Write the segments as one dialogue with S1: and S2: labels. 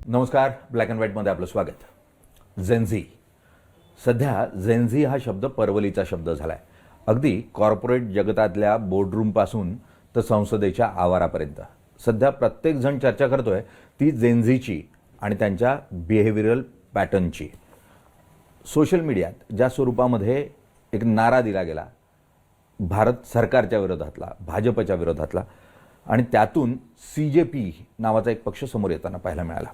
S1: नमस्कार, black and व्हाईटमध्ये आपलं स्वागत. झेनझी. सध्या झेनझी हा शब्द परवलीचा शब्द झाला आहे. अगदी कॉर्पोरेट जगतातल्या बोर्डरूमपासून तर संसदेच्या आवारापर्यंत सध्या प्रत्येकजण चर्चा करतोय ती झेनझीची आणि त्यांच्या बिहेवियरल पॅटर्नची. सोशल मीडियात ज्या स्वरूपामध्ये एक नारा दिला गेला भारत सरकारच्या विरोधातला, भाजपच्या विरोधातला, आणि त्यातून CJP नावाचा एक पक्ष समोर येताना पाहायला मिळाला.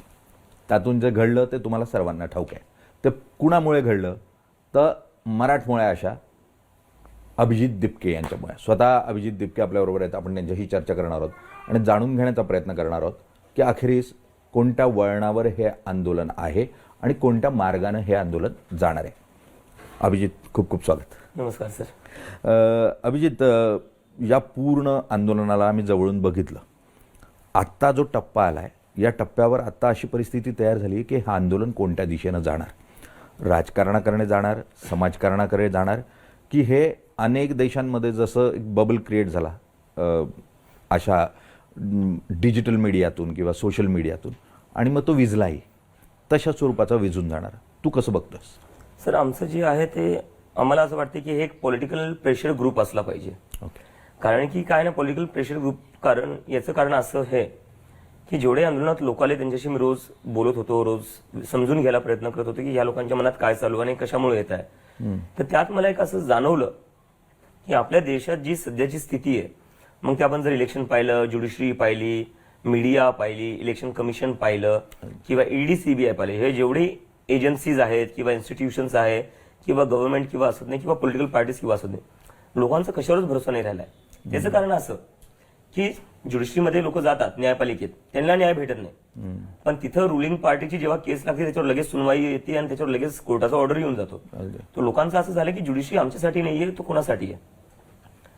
S1: त्यातून जे घडलं ते तुम्हाला सर्वांना ठाऊक आहे. ते कुणामुळे घडलं तर मराठमोळ्या अशा अभिजित दिपके यांच्यामुळे. स्वतः अभिजित दिपके आपल्याबरोबर आहेत. आपण त्यांच्याशी चर्चा करणार आहोत आणि जाणून घेण्याचा प्रयत्न करणार आहोत की अखेरीस कोणत्या वळणावर हे आंदोलन आहे आणि कोणत्या मार्गाने हे आंदोलन जाणार आहे. अभिजित, खूप खूप स्वागत.
S2: नमस्कार सर.
S1: अभिजित, या पूर्ण आंदोलनाला आम्ही जवळून बघितलं. आत्ता जो टप्पा आला आहे, या टप्प्यावर आत्ता अशी परिस्थिती तयार झाली की हे आंदोलन कोणत्या दिशेनं जाणार? राजकारणाकडे जाणार, समाजकारणाकडे जाणार, की हे अनेक देशांमध्ये जसं एक बबल क्रिएट झाला अशा डिजिटल मीडियातून किंवा सोशल मीडियातून आणि मग तो विझलाही, तशा स्वरूपाचा विझून जाणार? तू कसं बघतोस?
S2: सर, आमचं जे आहे ते आम्हाला असं वाटतं की हे एक पॉलिटिकल प्रेशर ग्रुप असला पाहिजे.
S1: ओके.
S2: कारण की काय ना, पॉलिटिकल प्रेशर ग्रुप, कारण याचं कारण असं आहे की जेवढे आंदोलनात लोक आले त्यांच्याशी मी रोज बोलत होतो, रोज समजून घ्यायला प्रयत्न करत होतो की या लोकांच्या मनात काय चालू आणि कशामुळे येत आहे. तर त्यात मला एक असं जाणवलं की आपल्या देशात जी सध्याची स्थिती आहे, मग ते आपण जर इलेक्शन पाहिलं, ज्युडिशरी पाहिली, मीडिया पाहिली, इलेक्शन कमिशन पाहिलं किंवा ED CBI पाहिले, हे जेवढे एजन्सीज आहेत किंवा इन्स्टिट्यूशन्स आहेत किंवा गव्हर्नमेंट किंवा असत नाही किंवा पॉलिटिकल पार्टीज किंवा असत नाही, लोकांचा कशावरच भरोसा नाही राहिलाय. त्याचं कारण असं की ज्युडिशरीमध्ये लोक जातात, न्यायपालिकेत, त्यांना न्याय भेटत नाही. पण तिथं रुलिंग पार्टीची जेव्हा केस लागते त्याच्यावर लगेच सुनवाई येते आणि त्याच्यावर लगेच कोर्टाचा ऑर्डर येऊन जातो. तो लोकांचं असं झालं की ज्युडिशरी आमच्यासाठी नाहीये, तो कोणासाठी आहे.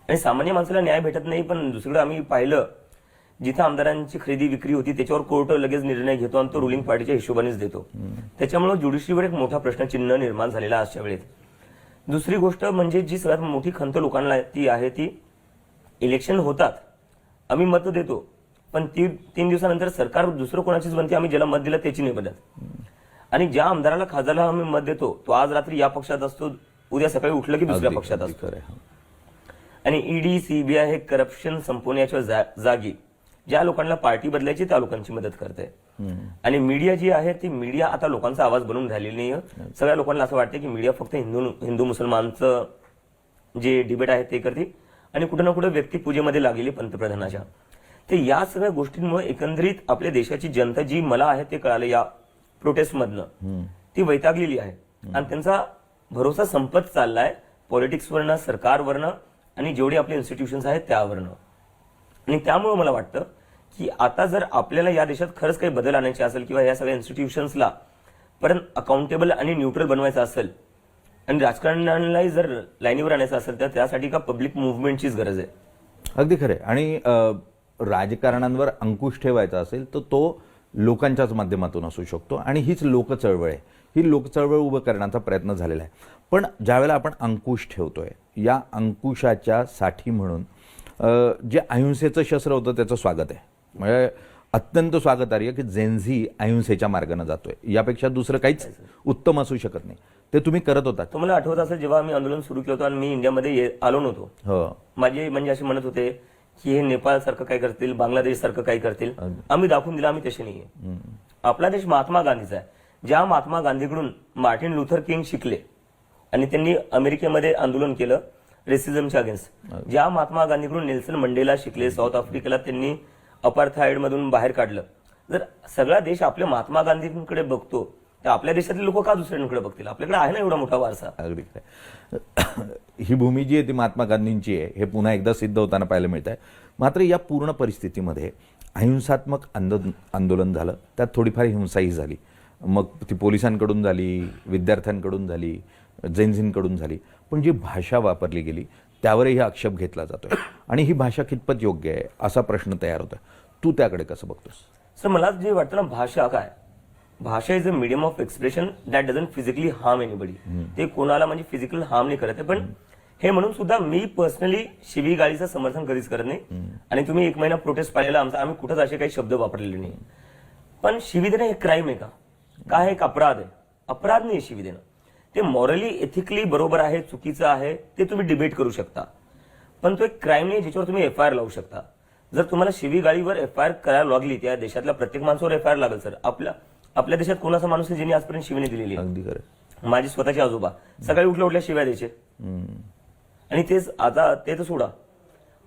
S2: आणि सामान्य माणसाला न्याय भेटत नाही. पण दुसरीकडे आम्ही पाहिलं जिथं आमदारांची खरेदी विक्री होती त्याच्यावर कोर्ट लगेच निर्णय घेतो आणि तो रुलिंग पार्टीच्या हिशोबानेच देतो. त्याच्यामुळे ज्युडिशरीवर एक मोठा प्रश्नचिन्ह निर्माण झालेला अशा वेळेत. दुसरी गोष्ट म्हणजे जी सगळ्यात मोठी खंत लोकांना ती आहे ती इलेक्शन होतात, आम्ही मत देतो, पण 3 दिवसानंतर सरकार दुसरं कोणाचीच बनते, आम्ही ज्याला मत दिलं त्याची नाही बदलत. आणि ज्या आमदाराला खासदाराला आम्ही मत देतो तो आज रात्री या पक्षात असतो, उद्या सकाळी उठलं की दुसऱ्या पक्षात असतो. आणि ED CBI हे करप्शन संपवण्याच्या जागी ज्या लोकांना पार्टी बदलायची त्या लोकांची मदत करते. आणि मीडिया जी आहे ती मीडिया आता लोकांचा आवाज बनवून राहिलेली नाही. सगळ्या लोकांना असं वाटतं की मीडिया फक्त हिंदू मुसलमानचं जे डिबेट आहे ते करते आणि कुठे ना कुठे व्यक्तिपूजेमध्ये लागलेली पंतप्रधानाच्या. ते या सगळ्या गोष्टींमुळे एकंदरीत आपल्या देशाची जनता जी मला आहे ते कळालं या प्रोटेस्टमधनं, ती वैतागलेली आहे आणि त्यांचा भरोसा संपत चाललाय पॉलिटिक्सवरनं, सरकारवरनं आणि जेवढे आपले इन्स्टिट्यूशन्स आहेत त्यावरनं. आणि त्यामुळे मला वाटतं की आता जर आपल्याला या देशात खरंच काही बदल आणायचे असेल किंवा या सगळ्या इन्स्टिट्यूशन्सला परत अकाउंटेबल आणि न्यूट्रल बनवायचं असेल आणि राजकारणालाही जर लाईनीवर आणायचं असेल तर त्यासाठी का पब्लिक मुव्हमेंटचीच गरज आहे.
S1: अगदी खरं. आणि राजकारणांवर अंकुश ठेवायचा असेल तर तो लोकांच्याच माध्यमातून असू शकतो आणि हीच लोकचळवळ आहे. ही लोकचळवळ उभं करण्याचा प्रयत्न झालेला आहे. पण ज्यावेळेला आपण अंकुश ठेवतोय, या अंकुशाच्या साठी म्हणून जे अहिंसेचं शस्त्र होतं त्याचं स्वागत आहे. म्हणजे अत्यंत स्वागतार्ह की झेनझी अहिंसेच्या मार्गाने जातोय. यापेक्षा दुसरं काहीच उत्तम असू शकत नाही. ते तुम्ही करत होता.
S2: तुम्हाला आठवत असेल जेव्हा आम्ही आंदोलन सुरू केलं होतं आणि मी इंडियामध्ये आलो नव्हतो, माझे म्हणजे असे म्हणत होते की हे नेपाळ सारखं काय करतील, बांगलादेश सारखं काय करतील. आम्ही दाखवून दिलं आम्ही तसे नाहीये. आपला देश महात्मा गांधीचा आहे. ज्या महात्मा गांधीकडून मार्टिन लुथर किंग शिकले आणि त्यांनी अमेरिकेमध्ये आंदोलन केलं रेसिझमच्या अगेन्स्ट, ज्या महात्मा गांधीकडून नेल्सन मंडेला शिकले, साऊथ आफ्रिकेला त्यांनी अपार्थाईड मधून बाहेर काढलं. जर सगळा देश आपल्या महात्मा गांधींकडे बघतो तर आपल्या देशातले लोक का दुसऱ्यांकडे बघतील? आपल्याकडे आहे ना एवढा मोठा वारसा.
S1: अगदी ही भूमी जी आहे ती महात्मा गांधींची आहे हे पुन्हा एकदा सिद्ध होताना पाहायला मिळत आहे. मात्र या पूर्ण परिस्थितीमध्ये अहिंसात्मक आंदोलन झालं, त्यात थोडीफार हिंसाही झाली. मग ती पोलिसांकडून झाली, विद्यार्थ्यांकडून झाली, जैनजींकडून झाली. पण जी भाषा वापरली गेली त्यावरही आक्षेप घेतला जातोय आणि ही भाषा कितपत योग्य आहे असा प्रश्न तयार होतोय. तू त्याकडे कसं बघतोस?
S2: सर, मला जे वाटतं ना, भाषा काय, भाषा is a medium of expression that doesn't physically harm anybody. ते कोणाला म्हणजे फिजिकल हार्म नाही करत आहे. पण हे म्हणून सुद्धा मी पर्सनली शिवीगाळीचं समर्थन कधीच करत नाही. आणि तुम्ही 1 महिना प्रोटेस्ट पाहिलेला आमचा, आम्ही कुठंच असे काही शब्द वापरलेले नाही. पण शिवी देणं हे क्राईम आहे का? काय एक अपराध आहे? अपराध नाही शिवी देणं. ते मॉरली एथिकली बरोबर आहे, चुकीचं आहे, ते तुम्ही डिबेट करू शकता. पण तो एक क्राईम नाही ज्याच्यावर तुम्ही FIR लावू शकता. जर तुम्हाला शिवीगाळीवर FIR करायला लागली, त्या देशातल्या प्रत्येक माणसावर FIR लागेल सर. आपल्या देशात कोणाचा माणूस आहे ज्यांनी आजपर्यंत शिवी नाही दिलेली आहे?
S1: अगदी खरं.
S2: माझे स्वतःचे आजोबा सकाळी उठल्या शिव्या द्यायचे. आणि तेच आता ते तर सोडा,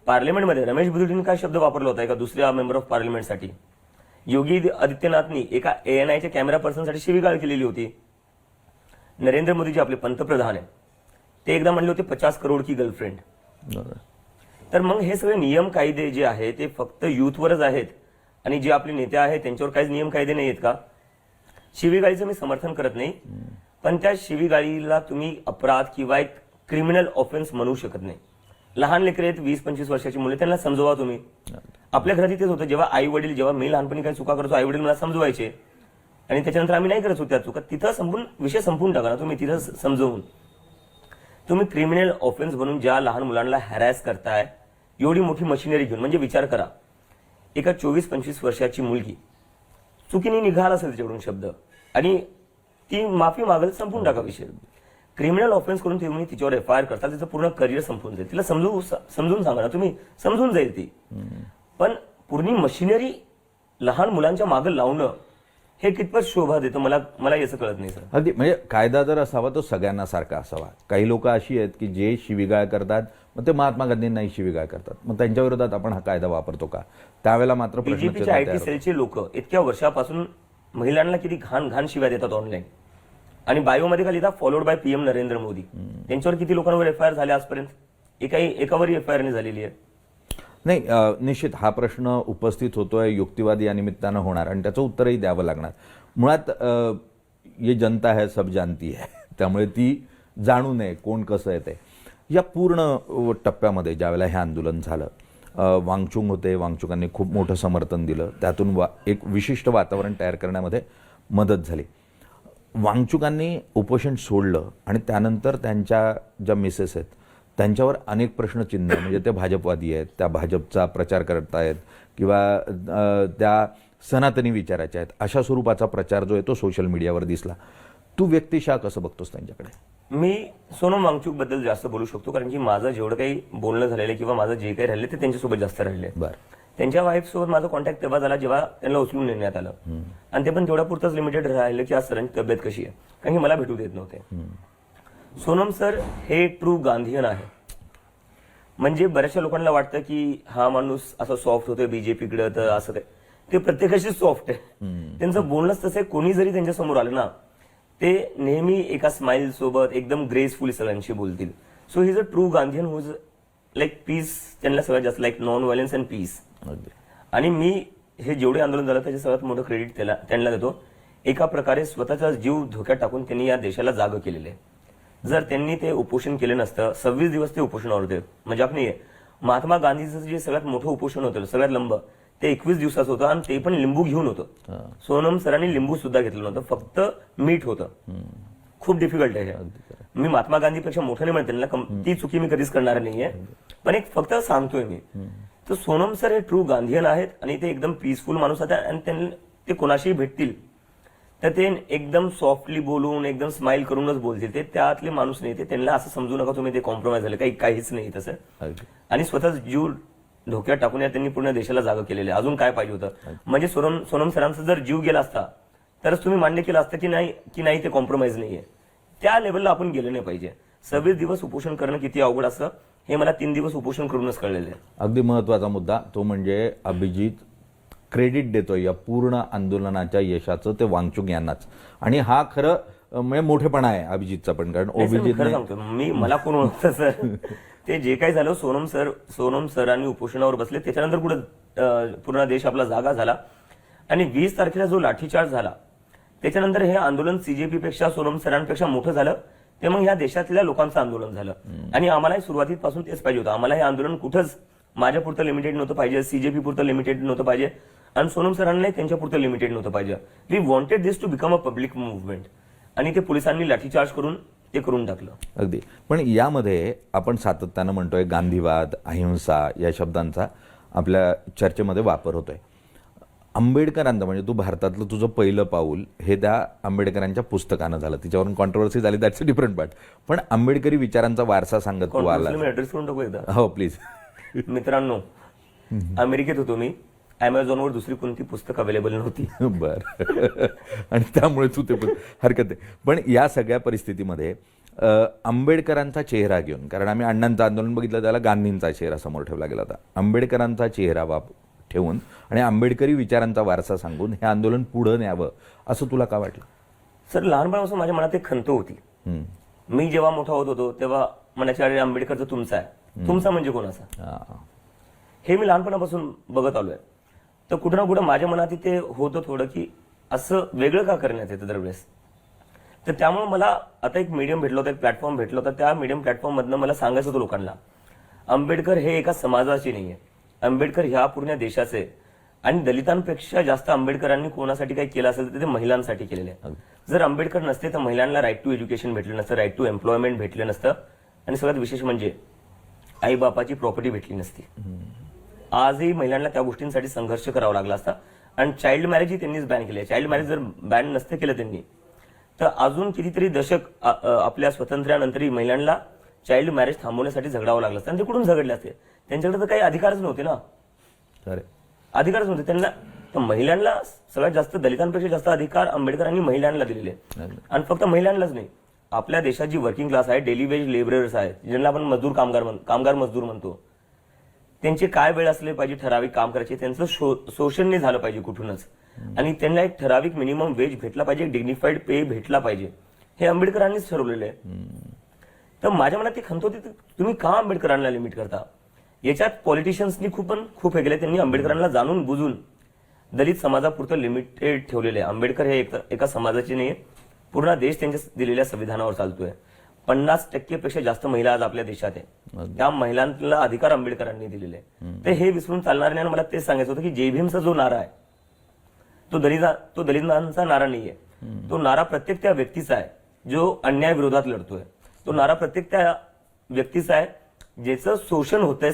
S2: पार्लमेंटमध्ये रमेश बुद्धीने काय शब्द वापरला होता एका दुसऱ्या मेंबर ऑफ पार्लमेंटसाठी? योगी आदित्यनाथनी एका ANIच्या कॅमेरा पर्सनसाठी शिवीगाळ केलेली होती. नरेंद्र मोदीजी आपले पंतप्रधान आहे, ते एकदा म्हणले होते 50 करोड की गर्लफ्रेंड. तर मग हे सगळे नियम कायदे जे आहे ते फक्त युथवरच आहेत आणि जे आपले नेते आहेत त्यांच्यावर काहीच नियम कायदे नाही आहेत का? शिवीगाळीचं मी समर्थन करत नाही, पण त्या शिवीगाळीला तुम्ही अपराध किंवा एक क्रिमिनल ऑफेन्स म्हणू शकत नाही. लहान लेकरे आहेत, 20-25 वर्षाची मुले, त्यांना समजवा तुम्ही. आपल्या घरात तेच होतं, जेव्हा आई वडील, जेव्हा मी लहानपणी काही चुका करतो, आई वडील मला समजवायचे आणि त्याच्यानंतर आम्ही नाही करत होतो त्या चुका. तिथं विषय संपून टाका ना तुम्ही, तिथं समजवून. तुम्ही क्रिमिनल ऑफेन्स म्हणून ज्या लहान मुलांना हॅरॅस करताय एवढी मोठी मशिनरी घेऊन, म्हणजे विचार करा, एका 24-25 वर्षाची मुलगी चुकीने निघाला असेल त्याच्याकडून शब्द आणि ती माफी मागेल, संपून टाका विषय. क्रिमिनल ऑफेन्स करून तुम्ही तिच्यावर FIR करता, तिचं पूर्ण करिअर संपून जाईल. तिला समजून सांगा ना तुम्ही, समजून जाईल ती. पण पूर्ण मशिनरी लहान मुलांच्या मागे लावणं हे कितपत शोभा देतं मला याचं कळत नाही सर.
S1: अगदी, म्हणजे कायदा जर असावा तो सगळ्यांना सारखा असावा. काही लोक अशी आहेत की जे शिवीगाळ करतात, मग ते महात्मा गांधींनाही शिवीगाळ करतात, मग त्यांच्या विरोधात आपण हा कायदा वापरतो का? त्यावेळेला मात्र
S2: बीजेपीच्या IT सेलचे लोक इतक्या वर्षापासून महिलांना किती घाण शिव्या देतात ऑनलाईन, आणि बायोमध्ये खाली लिहितात followed by PM Narendra Modi. त्यांच्यावर किती लोकांवर FIR झाले आजपर्यंत? एकावरही FIR नाही झालेली आहे.
S1: नाही, निश्चित हा प्रश्न उपस्थित होतोय, युक्तिवादी या निमित्तानं होणार आणि त्याचं उत्तरही द्यावं लागणार. मुळात ये जनता है सब जानती है, त्यामुळे ती जाणू नये कोण कसं येते. या पूर्ण टप्प्यामध्ये ज्यावेळेला हे आंदोलन झालं, वांगचुक होते, वांगचुकांनी खूप मोठं समर्थन दिलं, त्यातून एक विशिष्ट वातावरण तयार करण्यामध्ये मदत झाली. वांगचुकांनी उपोषण सोडलं आणि त्यानंतर त्यांच्या ज्या मिसेस आहेत त्यांच्यावर अनेक प्रश्नचिन्ह, म्हणजे ते भाजपवादी आहेत, त्या भाजपचा प्रचार करतायत किंवा त्या सनातनी विचाराच्या आहेत, अशा स्वरूपाचा प्रचार जो आहे तो सोशल मीडियावर दिसला. तू व्यक्तिशः कसं बघतोस त्यांच्याकडे?
S2: मी सोनम वांगचुक बद्दल जास्त बोलू शकतो, कारण की माझं जेवढं काही बोलणं झालेलं किंवा माझं जे काही राहिले ते त्यांच्यासोबत जास्त राहिले. त्यांच्या वाईफ सोबत माझा कॉन्टॅक्ट तेव्हा झाला जेव्हा त्यांना उचलून नेण्यात आलं, आणि ते पण तेवढ्या पुरतच लिमिटेड राहिलं की आज सरांची तब्येत कशी आहे, कारण की मला भेटू देत नव्हते. सोनम सर हे ट्रू गांधीयन आहे. म्हणजे बऱ्याचशा लोकांना वाटतं की हा माणूस असं सॉफ्ट होतोय बीजेपीकडे, तर असं काय, ते प्रत्येकाशी सॉफ्ट आहे. त्यांचं बोलणंच तसं आहे. कोणी जरी त्यांच्या समोर आलं ना, ते नेहमी एका स्माइल सोबत एकदम ग्रेसफुली सगळ्यांशी बोलतील. So he is a true Gandhian who is like peace. त्यांना सगळ्यात जास्त like non violence and peace. आणि मी हे जेवढे आंदोलन झालं त्याचे सगळ्यात मोठं क्रेडिट त्यांना देतो. एका प्रकारे स्वतःचा जीव धोक्यात टाकून त्यांनी या देशाला जागं केलेलं आहे. जर त्यांनी ते उपोषण केलं नसतं, 26 दिवस ते उपोषणावर होते. म्हणजे आपण महात्मा गांधीचं जे सगळ्यात मोठं उपोषण होतं, सगळ्यात लंब, ते 21 दिवसाचं होतं आणि ते पण लिंबू घेऊन होतं. सोनम सरांनी लिंबू सुद्धा घेतलं नव्हतं, फक्त मीठ होतं. खूप डिफिकल्ट आहे. मी महात्मा गांधीपेक्षा मोठं नाही म्हणते, त्यांना ती चुकी मी कधीच करणार नाहीये, पण एक फक्त सांगतोय मी. तर सोनम सर हे ट्रू गांधीयन आहेत आणि ते एकदम पीसफुल माणूस आहेत. आणि ते कोणाशीही भेटतील तर ते एकदम सॉफ्टली बोलून एकदम स्माइल करूनच बोलतील. ते त्यातले माणूस नाही. ते त्यांना असं समजू नका तुम्ही ते कॉम्प्रोमाइज झाले, काहीच नाही तसं. आणि स्वतःच जीव धोक्यात टाकून त्यांनी पूर्ण देशाला जागा केलेलं आहे. अजून काय पाहिजे होतं? म्हणजे सोनम सरांचा जर जीव गेला असता तरच तुम्ही मान्य केलं असतं की नाही ते कॉम्प्रोमाइज नाहीये. त्या लेवलला आपण गेलं नाही पाहिजे. 26 दिवस उपोषण करणं किती अवघड असतं हे मला 3 दिवस उपोषण करूनच कळलेलं आहे.
S1: अगदी महत्वाचा मुद्दा तो म्हणजे अभिजित क्रेडिट देतोय या पूर्ण आंदोलनाच्या यशाचं ते वांगचुक यांनाच. आणि हा खरं म्हणजे मोठेपणा आहे अभिजितचा पण, कारण
S2: खरं सांगतो मी, मला कोण ओळखतं सर? ते जे काही झालं, सोनम सरांनी उपोषणावर बसले, त्याच्यानंतर कुठं पूर्ण देश आपला जागा झाला. आणि 20 तारखेला जो लाठीचार्ज झाला त्याच्यानंतर हे आंदोलन CJP पेक्षा सोनम सरांपेक्षा मोठं झालं. ते मग ह्या देशातल्या लोकांचं आंदोलन झालं. आणि आम्हाला सुरुवातीपासून तेच पाहिजे होतं. आम्हाला हे आंदोलन कुठंच माझ्या पुरतं लिमिटेड नव्हतं पाहिजे, CJP पुरतं लिमिटेड नव्हतं पाहिजे, आणि सोनम सरांनाही त्यांच्या पुरतं लिमिटेड नव्हतं पाहिजे. We wanted this to become a public movement. आणि ते पोलिसांनी लाठीचार्ज करून ते करून टाकलं.
S1: अगदी. पण यामध्ये आपण सातत्यानं म्हणतोय गांधीवाद, अहिंसा या शब्दांचा आपल्या चर्चेमध्ये वापर होतोय. आंबेडकरांचं म्हणजे तू भारतातलं तुझं पहिलं पाऊल हे त्या आंबेडकरांच्या पुस्तकानं झालं. तिच्यावरून कॉन्ट्रोवर्सी झाली, दॅट्स अ डिफरंट पार्ट. पण आंबेडकरी विचारांचा वारसा सांगत तू आला.
S2: मी ऍड्रेस करून टाकू एकदा.
S1: हो प्लीज.
S2: मित्रांनो, अमेरिकेत होतो मी. अमेझॉनवर दुसरी कोणती पुस्तक अवेलेबल नव्हती.
S1: बर. आणि त्यामुळे तू ते हरकत आहे. पण या सगळ्या परिस्थितीमध्ये आंबेडकरांचा चेहरा घेऊन, कारण आम्ही अण्णांचं आंदोलन बघितलं त्याला गांधींचा चेहरा समोर ठेवला गेला होता, आंबेडकरांचा चेहरा ठेवून आणि आंबेडकरी विचारांचा वारसा सांगून हे आंदोलन पुढं न्यावं असं तुला का वाटलं?
S2: सर, लहानपणापासून माझ्या मनात एक खंत होती. मी जेव्हा मोठा होत होतो तेव्हा म्हणायचे, अरे आंबेडकर तर तुमचा आहे. तुमचा म्हणजे कोणाचा? हे मी लहानपणापासून बघत आलोय. तर कुठं ना कुठं माझ्या मनात ते होतं थोडं की असं वेगळं का करण्यात येतं दरवेळेस. तर त्यामुळे मला आता एक मीडियम भेटलं होतं, एक प्लॅटफॉर्म भेटलं होतं. त्या मीडियम प्लॅटफॉर्ममधनं मला सांगायचं होतं लोकांना, आंबेडकर हे एका समाजाची नाहीये, आंबेडकर ह्या पूर्ण देशाचे. आणि दलितांपेक्षा जास्त आंबेडकरांनी कोणासाठी काही केलं असेल तर ते महिलांसाठी केलेलं आहे. जर आंबेडकर नसते तर महिलांना राईट टू एज्युकेशन भेटलं नसतं, राईट टू एम्प्लॉयमेंट भेटलं नसतं, आणि सगळ्यात विशेष म्हणजे आई बापाची प्रॉपर्टी भेटली नसती. आजही महिलांना त्या गोष्टींसाठी संघर्ष करावा लागला असता. आणि चाइल्ड मॅरेजही त्यांनीच बॅन केली आहे. चाइल्ड मॅरेज जर बॅन नसते केलं त्यांनी तर अजून कितीतरी दशक आपल्या स्वातंत्र्यानंतरही महिलांना चाइल्ड मॅरेज थांबवण्यासाठी झगडावं लागलं असतं. आणि ते कुठून झगडले असते? त्यांच्याकडे तर काही अधिकारच नव्हते ना. अधिकारच नव्हते त्यांना. तर महिलांना सगळ्यात जास्त, दलितांपेक्षा जास्त अधिकार आंबेडकरांनी महिलांना दिलेले. आणि फक्त महिलांनाच नाही, आपल्या देशात जी वर्किंग क्लास आहे, डेली वेज लेबरर्स आहेत, ज्यांना आपण मजदूर कामगार मजदूर म्हणतो, त्यांची काय वेळ असले पाहिजे ठराविक काम करायचे, त्यांचं शोषण नाही झालं पाहिजे कुठूनच, आणि त्यांना एक ठराविक मिनिमम वेज भेटला पाहिजे, डिग्निफाईड पे भेटला पाहिजे, हे आंबेडकरांनीच ठरवलेलं आहे. तर माझ्या मनात ती खंत होती, तुम्ही का आंबेडकरांना लिमिट करता? याच्यात पॉलिटिशियन्सनी खूप हे केले. त्यांनी आंबेडकरांना जाणून बुजून दलित समाजापुरतं लिमिटेड ठेवलेलं आहे. आंबेडकर हे एका समाजाचे नाही, पूर्ण देश त्यांच्या दिलेल्या संविधानावर चालतोय. 50% पेक्षा जास्त महिला आज आपल्या देशात आहे. त्या महिलांना अधिकार आंबेडकरांनी दिलेले. तर हे विसरून चालणार नाही. आणि मला तेच सांगायचं होतं की जय भीमचा जो नारा आहे तो दलितांचा नारा नाहीये. तो नारा प्रत्येक त्या व्यक्तीचा आहे जो अन्याय विरोधात लढतोय. तो नारा प्रत्येक त्या व्यक्तीचा आहे ज्याचं शोषण होतंय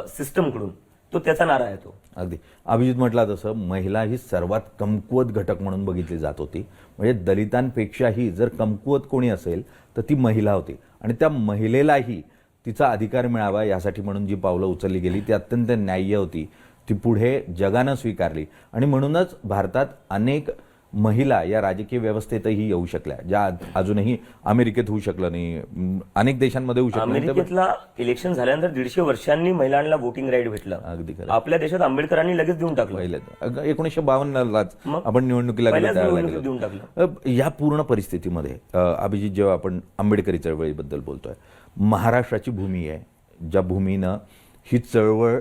S2: सिस्टमकडून. तो त्याचा नारा आहे तो.
S1: अगदी अभिजित म्हटला तसं महिला ही सर्वात कमकुवत घटक म्हणून बघितली जात होती. म्हणजे दलितांपेक्षाही जर कमकुवत कोणी असेल तर ती महिला होती. आणि त्या महिलेलाही तिचा अधिकार मिळावा यासाठी म्हणून जी पावलं उचलली गेली ती अत्यंत न्याय्य होती. ती पुढे जगानं स्वीकारली. आणि म्हणूनच भारतात अनेक महिला या राजकीय व्यवस्थेतही येऊ शकल्या, ज्या अजूनही अमेरिकेत होऊ शकलं नाही, अनेक देशांमध्ये होऊ शकलं.
S2: अमेरिकेतला इलेक्शन झाल्यानंतर 150 वर्षांनी महिलांना वोटिंग राईट भेटलं.
S1: अगदी खरं.
S2: आपल्या देशात आंबेडकरांनी लगेच देऊन टाकलं.
S1: 1952लाच आपण निवडणुकीला
S2: देऊन टाकलं.
S1: या पूर्ण परिस्थितीमध्ये अभिजित, जेव्हा आपण आंबेडकरी चळवळीबद्दल बोलतोय, महाराष्ट्राची भूमी आहे ज्या भूमीनं ही चळवळ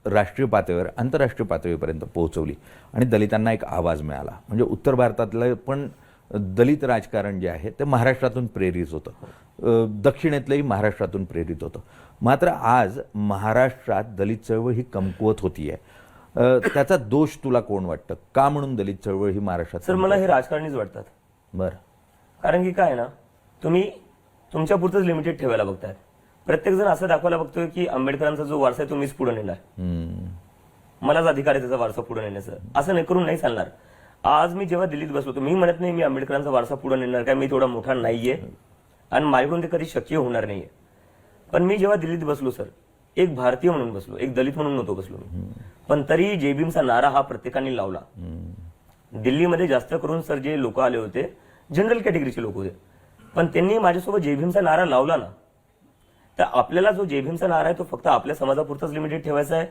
S1: राष्ट्रीय पातळीवर, आंतरराष्ट्रीय पातळीपर्यंत पोहोचवली आणि दलितांना एक आवाज मिळाला. म्हणजे उत्तर भारतातलं पण दलित राजकारण जे आहे ते महाराष्ट्रातून प्रेरित होतं, दक्षिणेतलंही महाराष्ट्रातून प्रेरित होतं. मात्र आज महाराष्ट्रात दलित चळवळ ही कमकुवत होतीये. त्याचा दोष तुला कोण वाटतं? का म्हणून दलित चळवळ ही महाराष्ट्रात?
S2: सर, मला हे राजकारणीच वाटतात.
S1: बरं.
S2: कारण की काय ना, तुम्ही तुमच्या पुरतच लिमिटेड ठेवायला बघताय. प्रत्येक जण असं दाखवायला बघतोय की आंबेडकरांचा जो वारसा आहे तो मीच पुढे नेणार, मलाच अधिकार आहे त्याचा वारसा पुढे नेण्याचा. असं नाही करून नाही चालणार. आज मी जेव्हा दिल्लीत बसलो, मी म्हणत नाही मी आंबेडकरांचा वारसा पुढे नेणार, काय मी थोडा मोठा नाहीये आणि माझ्याकडून ते कधी शक्य होणार नाहीये. पण मी जेव्हा दिल्लीत बसलो सर, एक भारतीय म्हणून बसलो, एक दलित म्हणून नव्हतो बसलो मी. पण तरी जय भीमचा नारा हा प्रत्येकाने लावला. दिल्लीमध्ये जास्त करून सर जे लोक आले होते जनरल कॅटेगरीचे लोक होते, पण त्यांनी माझ्यासोबत जय भीमचा नारा लावला ना. तर आपल्याला जो जय भीमचा नारा आहे तो फक्त आपल्या समाजापुरताच लिमिटेड ठेवायचा आहे?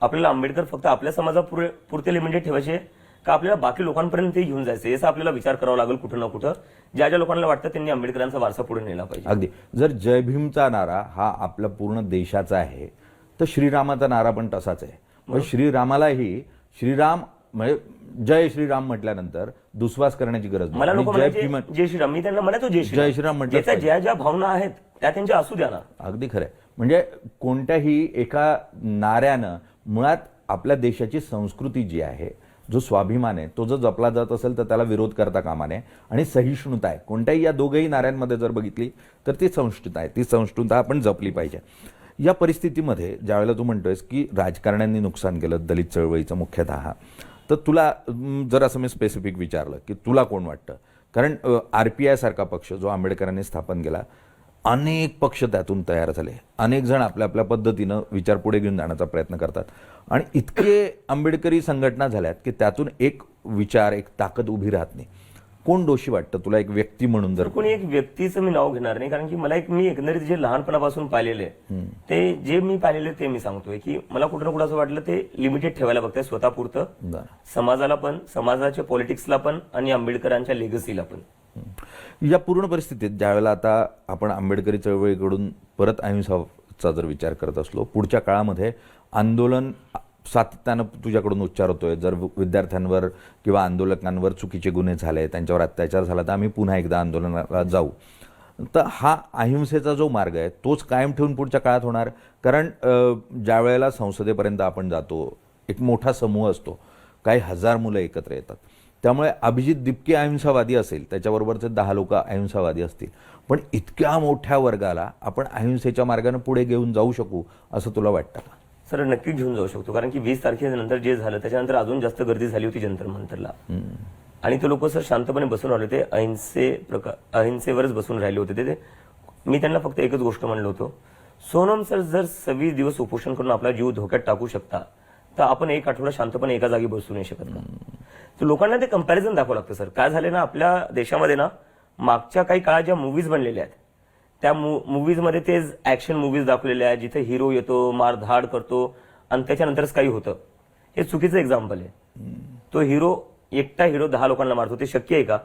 S2: आपल्याला आंबेडकर फक्त आपल्या समाजापुरते लिमिटेड ठेवायचे का आपल्याला बाकी लोकांपर्यंत ते घेऊन जायचं? याचा आपल्याला विचार करावा लागेल कुठं ना कुठं. ज्या ज्या लोकांना वाटतं त्यांनी आंबेडकरांचा वारसा पुढे नेला पाहिजे.
S1: अगदी. जर जय भीमचा नारा हा आपल्या पूर्ण देशाचा आहे तर श्रीरामाचा नारा पण तसाच आहे. म्हणजे श्रीरामालाही श्रीराम म्हणजे जय श्रीराम म्हटल्यानंतर दुस्वास करण्याची गरज नाही.
S2: मला लोक म्हणायचे जय श्रीराम, मी त्यांना म्हणतो जय
S1: श्रीराम म्हटलं.
S2: ज्या ज्या भावना आहेत त्या त्यांच्या असू द्या ना.
S1: अगदी खरंय. म्हणजे कोणत्याही एका नाऱ्यानं मुळात आपल्या देशाची संस्कृती जी आहे, जो स्वाभिमान आहे, तो जर जपला जात असेल तर त्याला विरोध करता कामा नये. आणि सहिष्णुता आहे, कोणत्याही या दोघंही नाऱ्यांमध्ये जर बघितली तर ती सहिष्णुता आहे. ती सहिष्णुता आपण जपली पाहिजे. या परिस्थितीमध्ये ज्यावेळेला तू म्हणतोयस की राजकारण्यांनी नुकसान केलं दलित चळवळीचं मुख्यतः, तर तुला जर असं मी स्पेसिफिक विचारलं की तुला कोण वाटतं, कारण RPI सारखा पक्ष जो आंबेडकरांनी स्थापन केला, अनेक पक्ष त्यातून तयार झाले, अनेक जण आपल्या आपल्या पद्धतीनं विचार पुढे घेऊन जाण्याचा प्रयत्न करतात आणि इतके आंबेडकरी संघटना झाल्यात की त्यातून एक विचार, एक ताकद उभी राहत नाही. कोण दोषी वाटतं तुला एक व्यक्ती म्हणून? जर
S2: कोणी एक व्यक्तीचं मी नाव घेणार नाही, कारण की मला मी एकंदरीत जे लहानपणापासून पाहिलेले ते जे मी पाहिलेले ते मी सांगतोय की मला कुठं ना कुठं असं वाटलं ते लिमिटेड ठेवायला बघताय स्वतःपुरतं, समाजाला पण, समाजाच्या पॉलिटिक्सला पण आणि आंबेडकरांच्या लेगसीला पण.
S1: या पूर्ण परिस्थितीत ज्यावेळेला आता आपण आंबेडकरी चळवळीकडून परत अहिंसाचा जर विचार करत असलो, पुढच्या काळामध्ये आंदोलन सातत्यानं तुझ्याकडून उच्चार होतोय, जर विद्यार्थ्यांवर किंवा आंदोलकांवर चुकीचे गुन्हे झाले, त्यांच्यावर अत्याचार झाला, तर आम्ही पुन्हा एकदा आंदोलनाला जाऊ. तर हा अहिंसेचा जो मार्ग आहे तोच कायम ठेवून पुढच्या काळात होणार. कारण ज्या वेळेला संसदेपर्यंत आपण जातो, एक मोठा समूह असतो, काही हजार मुलं एकत्र येतात, त्यामुळे अभिजित दिपके अहिंसावादी असेल, त्याच्याबरोबरचे 10 लोक अहिंसावादी असतील, पण इतक्या मोठ्या वर्गाला आपण अहिंसेच्या मार्गाने पुढे घेऊन जाऊ शकू असं तुला वाटतं का?
S2: सर नक्कीच घेऊन जाऊ शकतो, कारण की 20 तारखेनंतर जे झालं त्याच्यानंतर अजून जास्त गर्दी झाली होती जंतर मंतरला आणि ते लोक सर शांतपणे बसून राहिले होते, अहिंसेवरच बसून राहिले होते ते. मी त्यांना फक्त एकच गोष्ट म्हणलं होतं, सोनम सर जर 26 दिवस उपोषण करून आपला जीव धोक्यात टाकू शकता तर आपण एक आठवडा शांतपणे एका जागी बसू नाही शकत का? तर लोकांना ते कंपॅरिझन दाखवावं लागतं सर. काय झालं ना, आपल्या देशामध्ये ना मागच्या काही काळात ज्या मूवीज बनलेल्या आहेत त्या मूवीजमध्ये तेच ऍक्शन मूवीज दाखवलेल्या आहेत जिथे हिरो येतो, मारधाड करतो आणि त्याच्यानंतरच काही होतं. हे चुकीचं एक्झाम्पल आहे. तो एकटा हिरो 10 लोकांना मारतो, ते शक्य आहे का?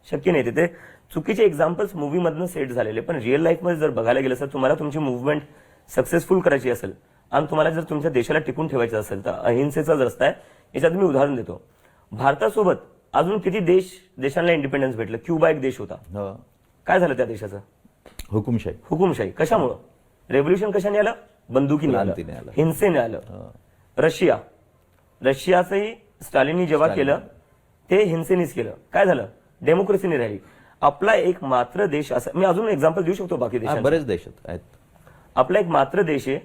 S2: शक्य नाही. ते चुकीचे एक्झाम्पल्स मूवीमधनं सेट झालेले. पण रिअल लाईफमध्ये जर बघायला गेलं सर, तुम्हाला तुमची मुव्हमेंट सक्सेसफुल करायची असेल आणि तुम्हाला जर तुमच्या देशाला टिकून ठेवायचं असेल तर अहिंसेचाच रस्ता आहे. याच्यात मी उदाहरण देतो. भारतासोबत अजून किती देशांना इंडिपेंडन्स भेटलं? क्युबा एक देश होता, काय झालं त्या देशाचं? हुकुमशाही. कशामुळं? रेव्होल्युशन कशाने आलं? बंदुकीने आलं, हिंसेने आलं. रशियाचंही स्टालिननी जेव्हा केलं ते हिंसेनेच केलं. काय झालं? डेमोक्रेसीने राहिली. आपला एक मात्र देश असा, मी अजून एक्झाम्पल देऊ शकतो बाकी देशात,
S1: बरेच देश आहेत.
S2: आपला एक मात्र देश आहे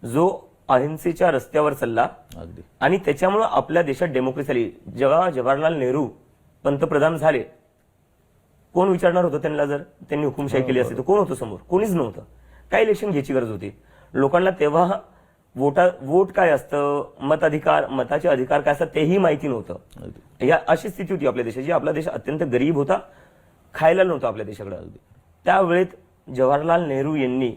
S2: जो अहिंसेच्या रस्त्यावर चालला आणि त्याच्यामुळे आपल्या देशात डेमोक्रेसी आली. जेव्हा जवाहरलाल नेहरू पंतप्रधान झाले, कोण विचारणार होतं त्यांना? जर त्यांनी हुकुमशाही केली असती तर कोण होतं समोर? कोणीच नव्हतं. काय इलेक्शन घ्यायची गरज होती? लोकांना तेव्हा वोट काय असतं, मताचे अधिकार काय असतात तेही माहिती नव्हतं. या अशी स्थिती होती आपल्या देशाची. आपला देश अत्यंत गरीब होता, खायला नव्हतं आपल्या देशाकडे. त्यावेळेत जवाहरलाल नेहरू यांनी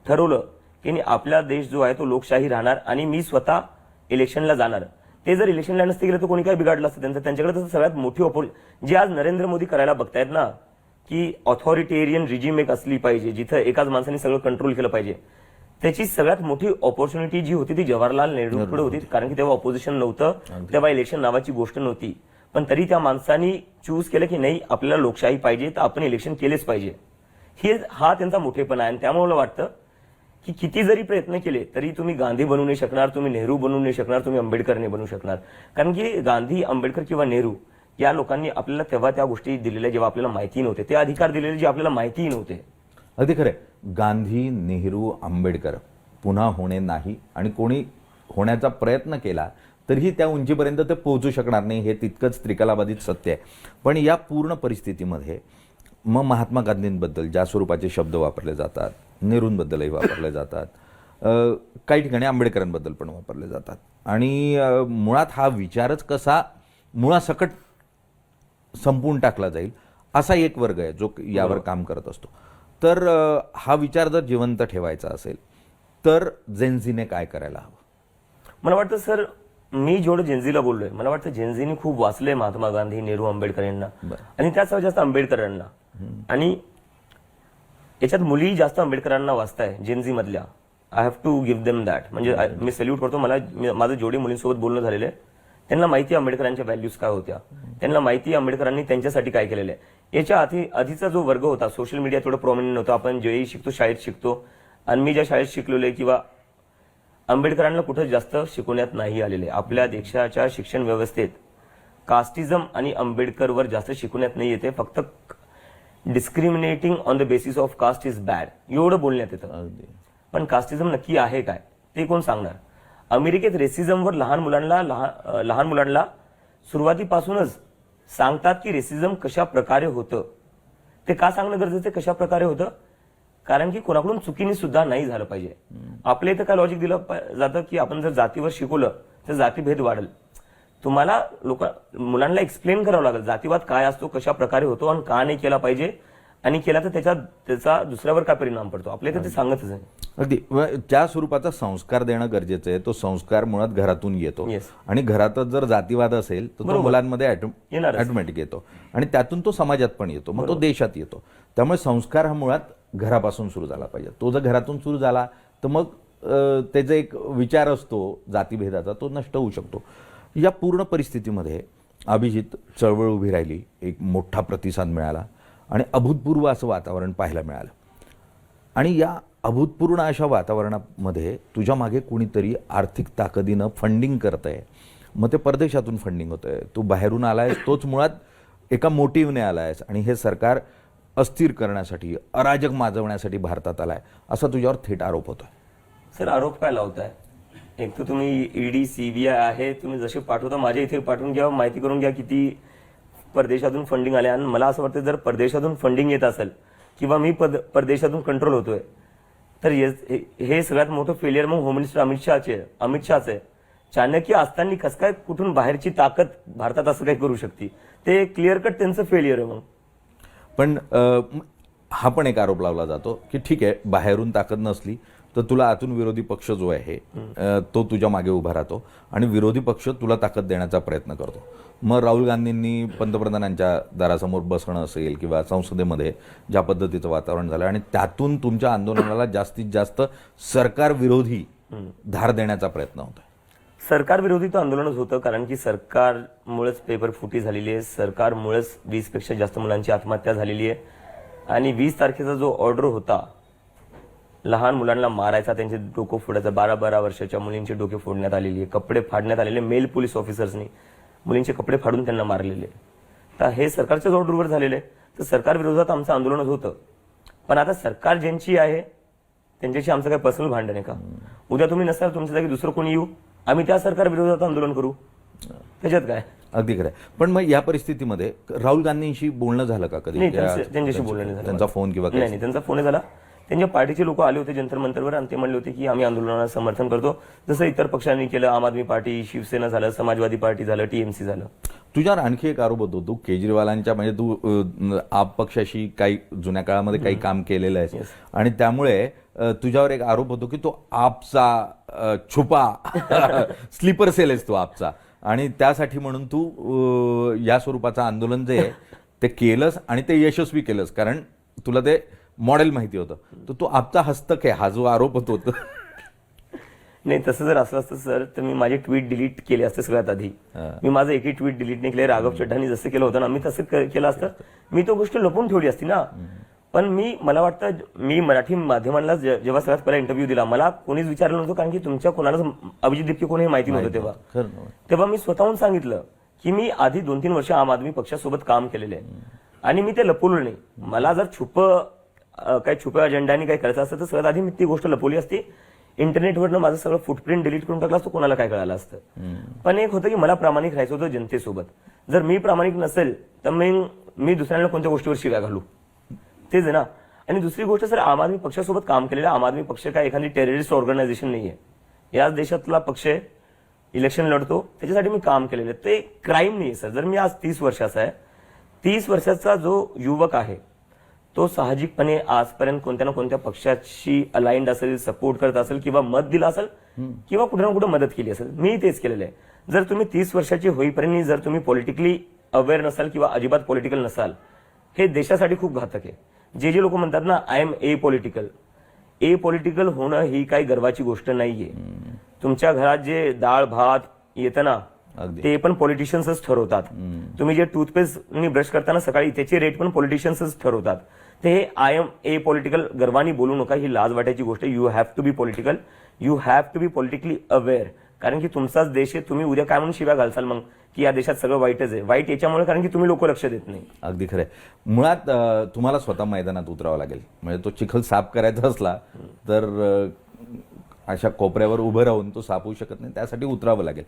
S2: ठरवलं की आपला देश जो आहे तो लोकशाही राहणार आणि मी स्वतः इलेक्शनला जाणार. ते जर इलेक्शनला नसते गेलं तर कोणी काय बिघडलं असतं त्यांच्याकडे. तसं सगळ्यात मोठी जे आज नरेंद्र मोदी करायला बघतायत ना, की ऑथॉरिटेरियन रिजिम एक असली पाहिजे जिथं एकाच माणसाने सगळं कंट्रोल केलं पाहिजे, त्याची सगळ्यात मोठी ऑपॉर्च्युनिटी जी होती ती जवाहरलाल नेहरूकडे होती. कारण की तेव्हा ऑपोजिशन नव्हतं, तेव्हा इलेक्शन नावाची गोष्ट नव्हती. पण तरी त्या माणसांनी चूज केलं की नाही, आपल्याला लोकशाही पाहिजे तर आपण इलेक्शन केलेच पाहिजे. हा त्यांचा मोठेपणा आहे. आणि त्यामुळे मला वाटतं की किती जरी प्रयत्न केले तरी तुम्ही गांधी बनू नाही शकणार, तुम्ही नेहरू बनू नाही शकणार, तुम्ही आंबेडकर नाही बनू शकणार. कारण की गांधी, आंबेडकर किंवा नेहरू या लोकांनी आपल्याला तेव्हा त्या गोष्टी दिलेल्या जेव्हा आपल्याला माहिती नव्हते, ते अधिकार दिलेले जे आपल्याला माहितीही नव्हते.
S1: अगदी खरंय. गांधी, नेहरू, आंबेडकर पुन्हा होणे नाही आणि कोणी होण्याचा प्रयत्न केला तरीही त्या उंचीपर्यंत ते पोहोचू शकणार नाही, हे तितकंच त्रिकलाबाधित सत्य आहे. पण या पूर्ण परिस्थितीमध्ये मग महात्मा गांधींबद्दल ज्या स्वरूपाचे शब्द वापरले जातात, नेहरूंबद्दलही वापरले जातात, काही ठिकाणी आंबेडकरांबद्दल पण वापरले जातात आणि मुळात हा विचारच कसा मुळासकट संपवून टाकला जाईल असा एक वर्ग आहे जो यावर काम करत असतो. तर हा विचार जर जिवंत ठेवायचा असेल तर जेनझीने काय करायला हवं?
S2: मला वाटतं सर, मी जेवढं जेनझीला बोललोय, मला वाटतं जेनझीने खूप वाचलंय महात्मा गांधी, नेहरू, आंबेडकर यांना आणि त्याच जास्त आंबेडकरांना. आणि याच्यात मुली जास्त आंबेडकरांना वाचताय जेनझी मधल्या. I have to give them that. म्हणजे मी सॅल्यूट करतो. माझं जेवढे मुलींसोबत बोलणं झालेलं आहे त्यांना माहिती आहे आंबेडकरांच्या व्हॅल्यूज काय होत्या, त्यांना माहिती आहे आंबेडकरांनी त्यांच्यासाठी काय केलेलं आहे. याच्या आधीचा जो वर्ग होता, सोशल मीडिया थोडं प्रॉमिनंट नव्हतं, आपण जेही शिकतो शाळेत शिकतो, आणि मी ज्या शाळेत शिकलेलो आहे किंवा आंबेडकरांना कुठं जास्त शिकवण्यात नाही आलेले. आपल्या देशाच्या शिक्षण व्यवस्थेत कास्टिझम आणि आंबेडकरवर जास्त शिकवण्यात नाही येते. फक्त discriminating on the basis of caste is bad एवढं बोलण्यात येतं. पण कास्टिझम नक्की आहे काय ते कोण सांगणार? अमेरिकेत रेसिझमवर लहान मुलांना सुरुवातीपासूनच सांगतात की रेसिझम कशा प्रकारे होतं. ते का सांगणं गरजेचं आहे कशा प्रकारे होतं? कारण की कोणाकडून चुकीने सुद्धा नाही झालं पाहिजे. आपल्या इथं काय लॉजिक दिलं जातं की आपण जर जातीवर शिकवलं तर जातीभेद वाढेल. तुम्हाला मुलांना एक्सप्लेन करावं लागेल जातीवाद काय असतो, कशा प्रकारे होतो आणि का नाही केला पाहिजे, आणि केला तर त्याचा दुसऱ्यावर काय परिणाम पडतो. आपल्या इथं ते सांगतच आहे.
S1: अगदी त्या स्वरूपाचा संस्कार देणं गरजेचं आहे. तो संस्कार मुळात घरातून येतो
S2: Yes.
S1: आणि घरातच जर जातीवाद असेल तर तो
S2: बरोबर.
S1: मुलांमध्ये
S2: येणारच.
S1: ऑटोमॅटिक येतो आणि त्यातून तो समाजात पण येतो, मग तो देशात येतो. त्यामुळे संस्कार हा मुळात घरापासून सुरू झाला पाहिजे. तो जर घरातून सुरू झाला तर मग त्याचा एक विचार असतो जातीभेदाचा, तो नष्ट होऊ शकतो. या पूर्ण परिस्थितीमध्ये अभिजित चळवळ उभी राहिली, एक मोठा प्रतिसाद मिळाला आणि अभूतपूर्व असं वातावरण पाहायला मिळालं. आणि या अभूतपूर्व अशा वातावरणामध्ये तुझ्या मागे कुणीतरी आर्थिक ताकदीनं फंडिंग करतंय. मग ते परदेशातून फंडिंग होतंय, तू बाहेरून आलायस, तोच मुळात एका मोटिव्हने आलायस आणि हे सरकार अस्थिर करण्यासाठी, अराजक माजवण्यासाठी भारतात आलाय, असा तुझ्यावर थेट आरोप होतोय.
S2: सर, आरोप काय लावताय? एक तर तुम्ही ईडी सीबीआय आहे, तुम्ही जसे पाठवता माझ्या इथे पाठवून घ्या, माहिती करून घ्या किती परदेशातून फंडिंग आले. आणि मला असं वाटतं जर परदेशातून फंडिंग येत असेल किंवा मी परदेशातून कंट्रोल होतोय तर हे सगळ्यात मोठं फेलियर मग होम मिनिस्टर अमित शहाचं आहे. चाणक्य असताना कसं काय कुठून बाहेरची ताकद भारतात असं काय करू शकते? ते क्लिअर कट त्यांचं फेलियर आहे. मग
S1: पण हा पण एक आरोप लावला जातो की ठीक आहे, बाहेरून ताकद नसली तर तुला आतून विरोधी पक्ष जो आहे तो तुझ्या मागे उभा राहतो आणि विरोधी पक्ष तुला ताकद देण्याचा प्रयत्न करतो. मग राहुल गांधींनी पंतप्रधानांच्या दारासमोर बसणं असेल किंवा संसदेमध्ये ज्या पद्धतीचं वातावरण झालं आणि त्यातून तुमच्या आंदोलनाला जास्तीत जास्त सरकार विरोधी धार देण्याचा प्रयत्न होता.
S2: सरकार विरोधी तो आंदोलनच होतं, कारण की सरकारमुळेच पेपर फुटी झालेली आहे, सरकारमुळेच 20पेक्षा जास्त मुलांची आत्महत्या झालेली आहे. आणि 20 तारखेचा जो ऑर्डर होता लहान मुलांना मारायचा, त्यांचे डोकं फोडायचं, 12-12 वर्षाच्या मुलींचे डोके फोडण्यात आलेली आहे, कपडे फाडण्यात आलेले, मेल पोलीस ऑफिसर्सनी मुलींचे कपडे फाडून त्यांना मारलेले. तर हे सरकारच्याच ऑर्डरवर झालेलं आहे. तर सरकार विरोधात आमचं आंदोलनच होतं. पण आता सरकार ज्यांची आहे त्यांच्याशी आमचं काही पर्सनल भांडण आहे का? उद्या तुम्ही नसाल, तुमच्या जागी दुसरं कोणी येऊ, आम्ही त्या सरकार विरोधात आंदोलन करू, त्याच्यात काय?
S1: अगदी खरं. पण मग या परिस्थितीमध्ये राहुल गांधींशी बोलणं झालं का कधी?
S2: नाही, त्यांच्याशी बोलणं नाही झालं.
S1: त्यांचा फोन किंवा
S2: नाही, त्यांचा फोन झाला. त्यांच्या पार्टीचे लोक आले होते जंतर मंतरवर आणि ते म्हणले होते की आम्ही आंदोलनाला समर्थन करतो, जसं इतर पक्षांनी केलं. आम आदमी पार्टी, शिवसेना झालं, समाजवादी पार्टी झालं, टीएमसी झालं.
S1: तुझ्यावर आणखी एक आरोप होतो, तू केजरीवालांच्या म्हणजे तू आप पक्षाशी काही जुन्या काळामध्ये काही काम केलेलं आहे आणि त्यामुळे तुझ्यावर एक आरोप होतो की तो आपचा छुपा स्लीपर सेल आहेस, तो आपचा, आणि त्यासाठी म्हणून तू या स्वरूपाचं आंदोलन जे आहे ते केलंस आणि ते यशस्वी केलंस, कारण तुला ते मॉडेल माहिती होतं. तर तो आपचा हस्तक आहे हा जो आरोप होतो.
S2: नाही, तसं जर असं असतं सर तर मी माझे ट्विट डिलीट केले असते सगळ्यात आधी. मी माझं एकही ट्विट डिलीट नाही केले. राघव चड्ढांनी जसं केलं होतं ना, मी तसं केलं असतं. मी तो गोष्ट लपवून ठेवली असती ना. पण मला वाटतं मी मराठी माध्यमांना जेव्हा सगळ्यात पहिला इंटरव्ह्यू दिला, मला कोणीच विचारलं नव्हतं, कारण की तुमच्या कोणालाच अभिजित दिपके कोण हे माहिती नव्हतं तेव्हा. तेव्हा मी स्वतःहून सांगितलं की मी आधी 2-3 वर्ष आम आदमी पक्षासोबत काम केलेलं आहे आणि मी ते लपवलं नाही. मला जर काही छुप्या अजेंडाने काही करायचं असतं तर सगळ्यात आधी मी ती गोष्ट लपवली असती. इंटरनेटवरनं माझं सगळं फुटप्रिंट डिलीट करून टाकलं असतं, कोणाला काय कळालं असतं. पण एक होतं की मला प्रामाणिक राहायचं होतं जनतेसोबत. जर मी प्रामाणिक नसेल तर मी दुसऱ्यांना कोणत्या गोष्टीवर शिव्या घालू, तेच आहे ना. आणि दुसरी गोष्ट सर, आम आदमी पक्षासोबत काम केलेलं. आम आदमी पक्ष काय एखादी टेररिस्ट ऑर्गनायझेशन नाहीये. याच देशातला पक्ष आहे, इलेक्शन लढतो, त्याच्यासाठी मी काम केलेलं आहे. ते क्राईम नाही सर. जर मी आज 30 वर्षाचा आहे, 30 वर्षाचा जो युवक आहे तो साहजिकपणे आजपर्यंत कोणत्या ना कोणत्या पक्षाशी अलाइंड असेल, सपोर्ट करत असेल किंवा मत दिलं असेल किंवा कुठे ना कुठे मदत केली असेल. मी तेच केलेलं आहे. जर तुम्ही 30 वर्षाची होईपर्यंत जर तुम्ही पॉलिटिकली अवेअर नसाल किंवा अजिबात पॉलिटिकल नसाल, हे देशासाठी खूप घातक आहे. जे लोक म्हणतात ना आय एम ए पॉलिटिकल होणं ही काही गर्वाची गोष्ट नाहीये. तुमच्या घरात जे डाळ भात येतं ना ते पण पॉलिटिशियन्सच ठरवतात. तुम्ही जे टूथपेस्टनी ब्रश करताना सकाळी त्याचे रेट पण पॉलिटिशियन्सच ठरवतात. ते हे आय एम ए पॉलिटिकल गर्वानी बोलू नका, ही लाज वाटायची गोष्ट. You have to be political, you have to be politically aware. कारण की तुमचाच देश आहे. तुम्ही उद्या काय म्हणून शिव्या घालसाल मग की या देशात सगळं वाईटच आहे. वाईट याच्यामुळे कारण की तुम्ही लोक लक्ष देत नाही.
S1: अगदी खरंय. मुळात तुम्हाला स्वतः मैदानात उतरावं लागेल. म्हणजे तो चिखल साफ करायचा असला तर अशा कोपऱ्यावर उभं राहून तो सापवू शकत नाही, त्यासाठी उतरावं लागेल.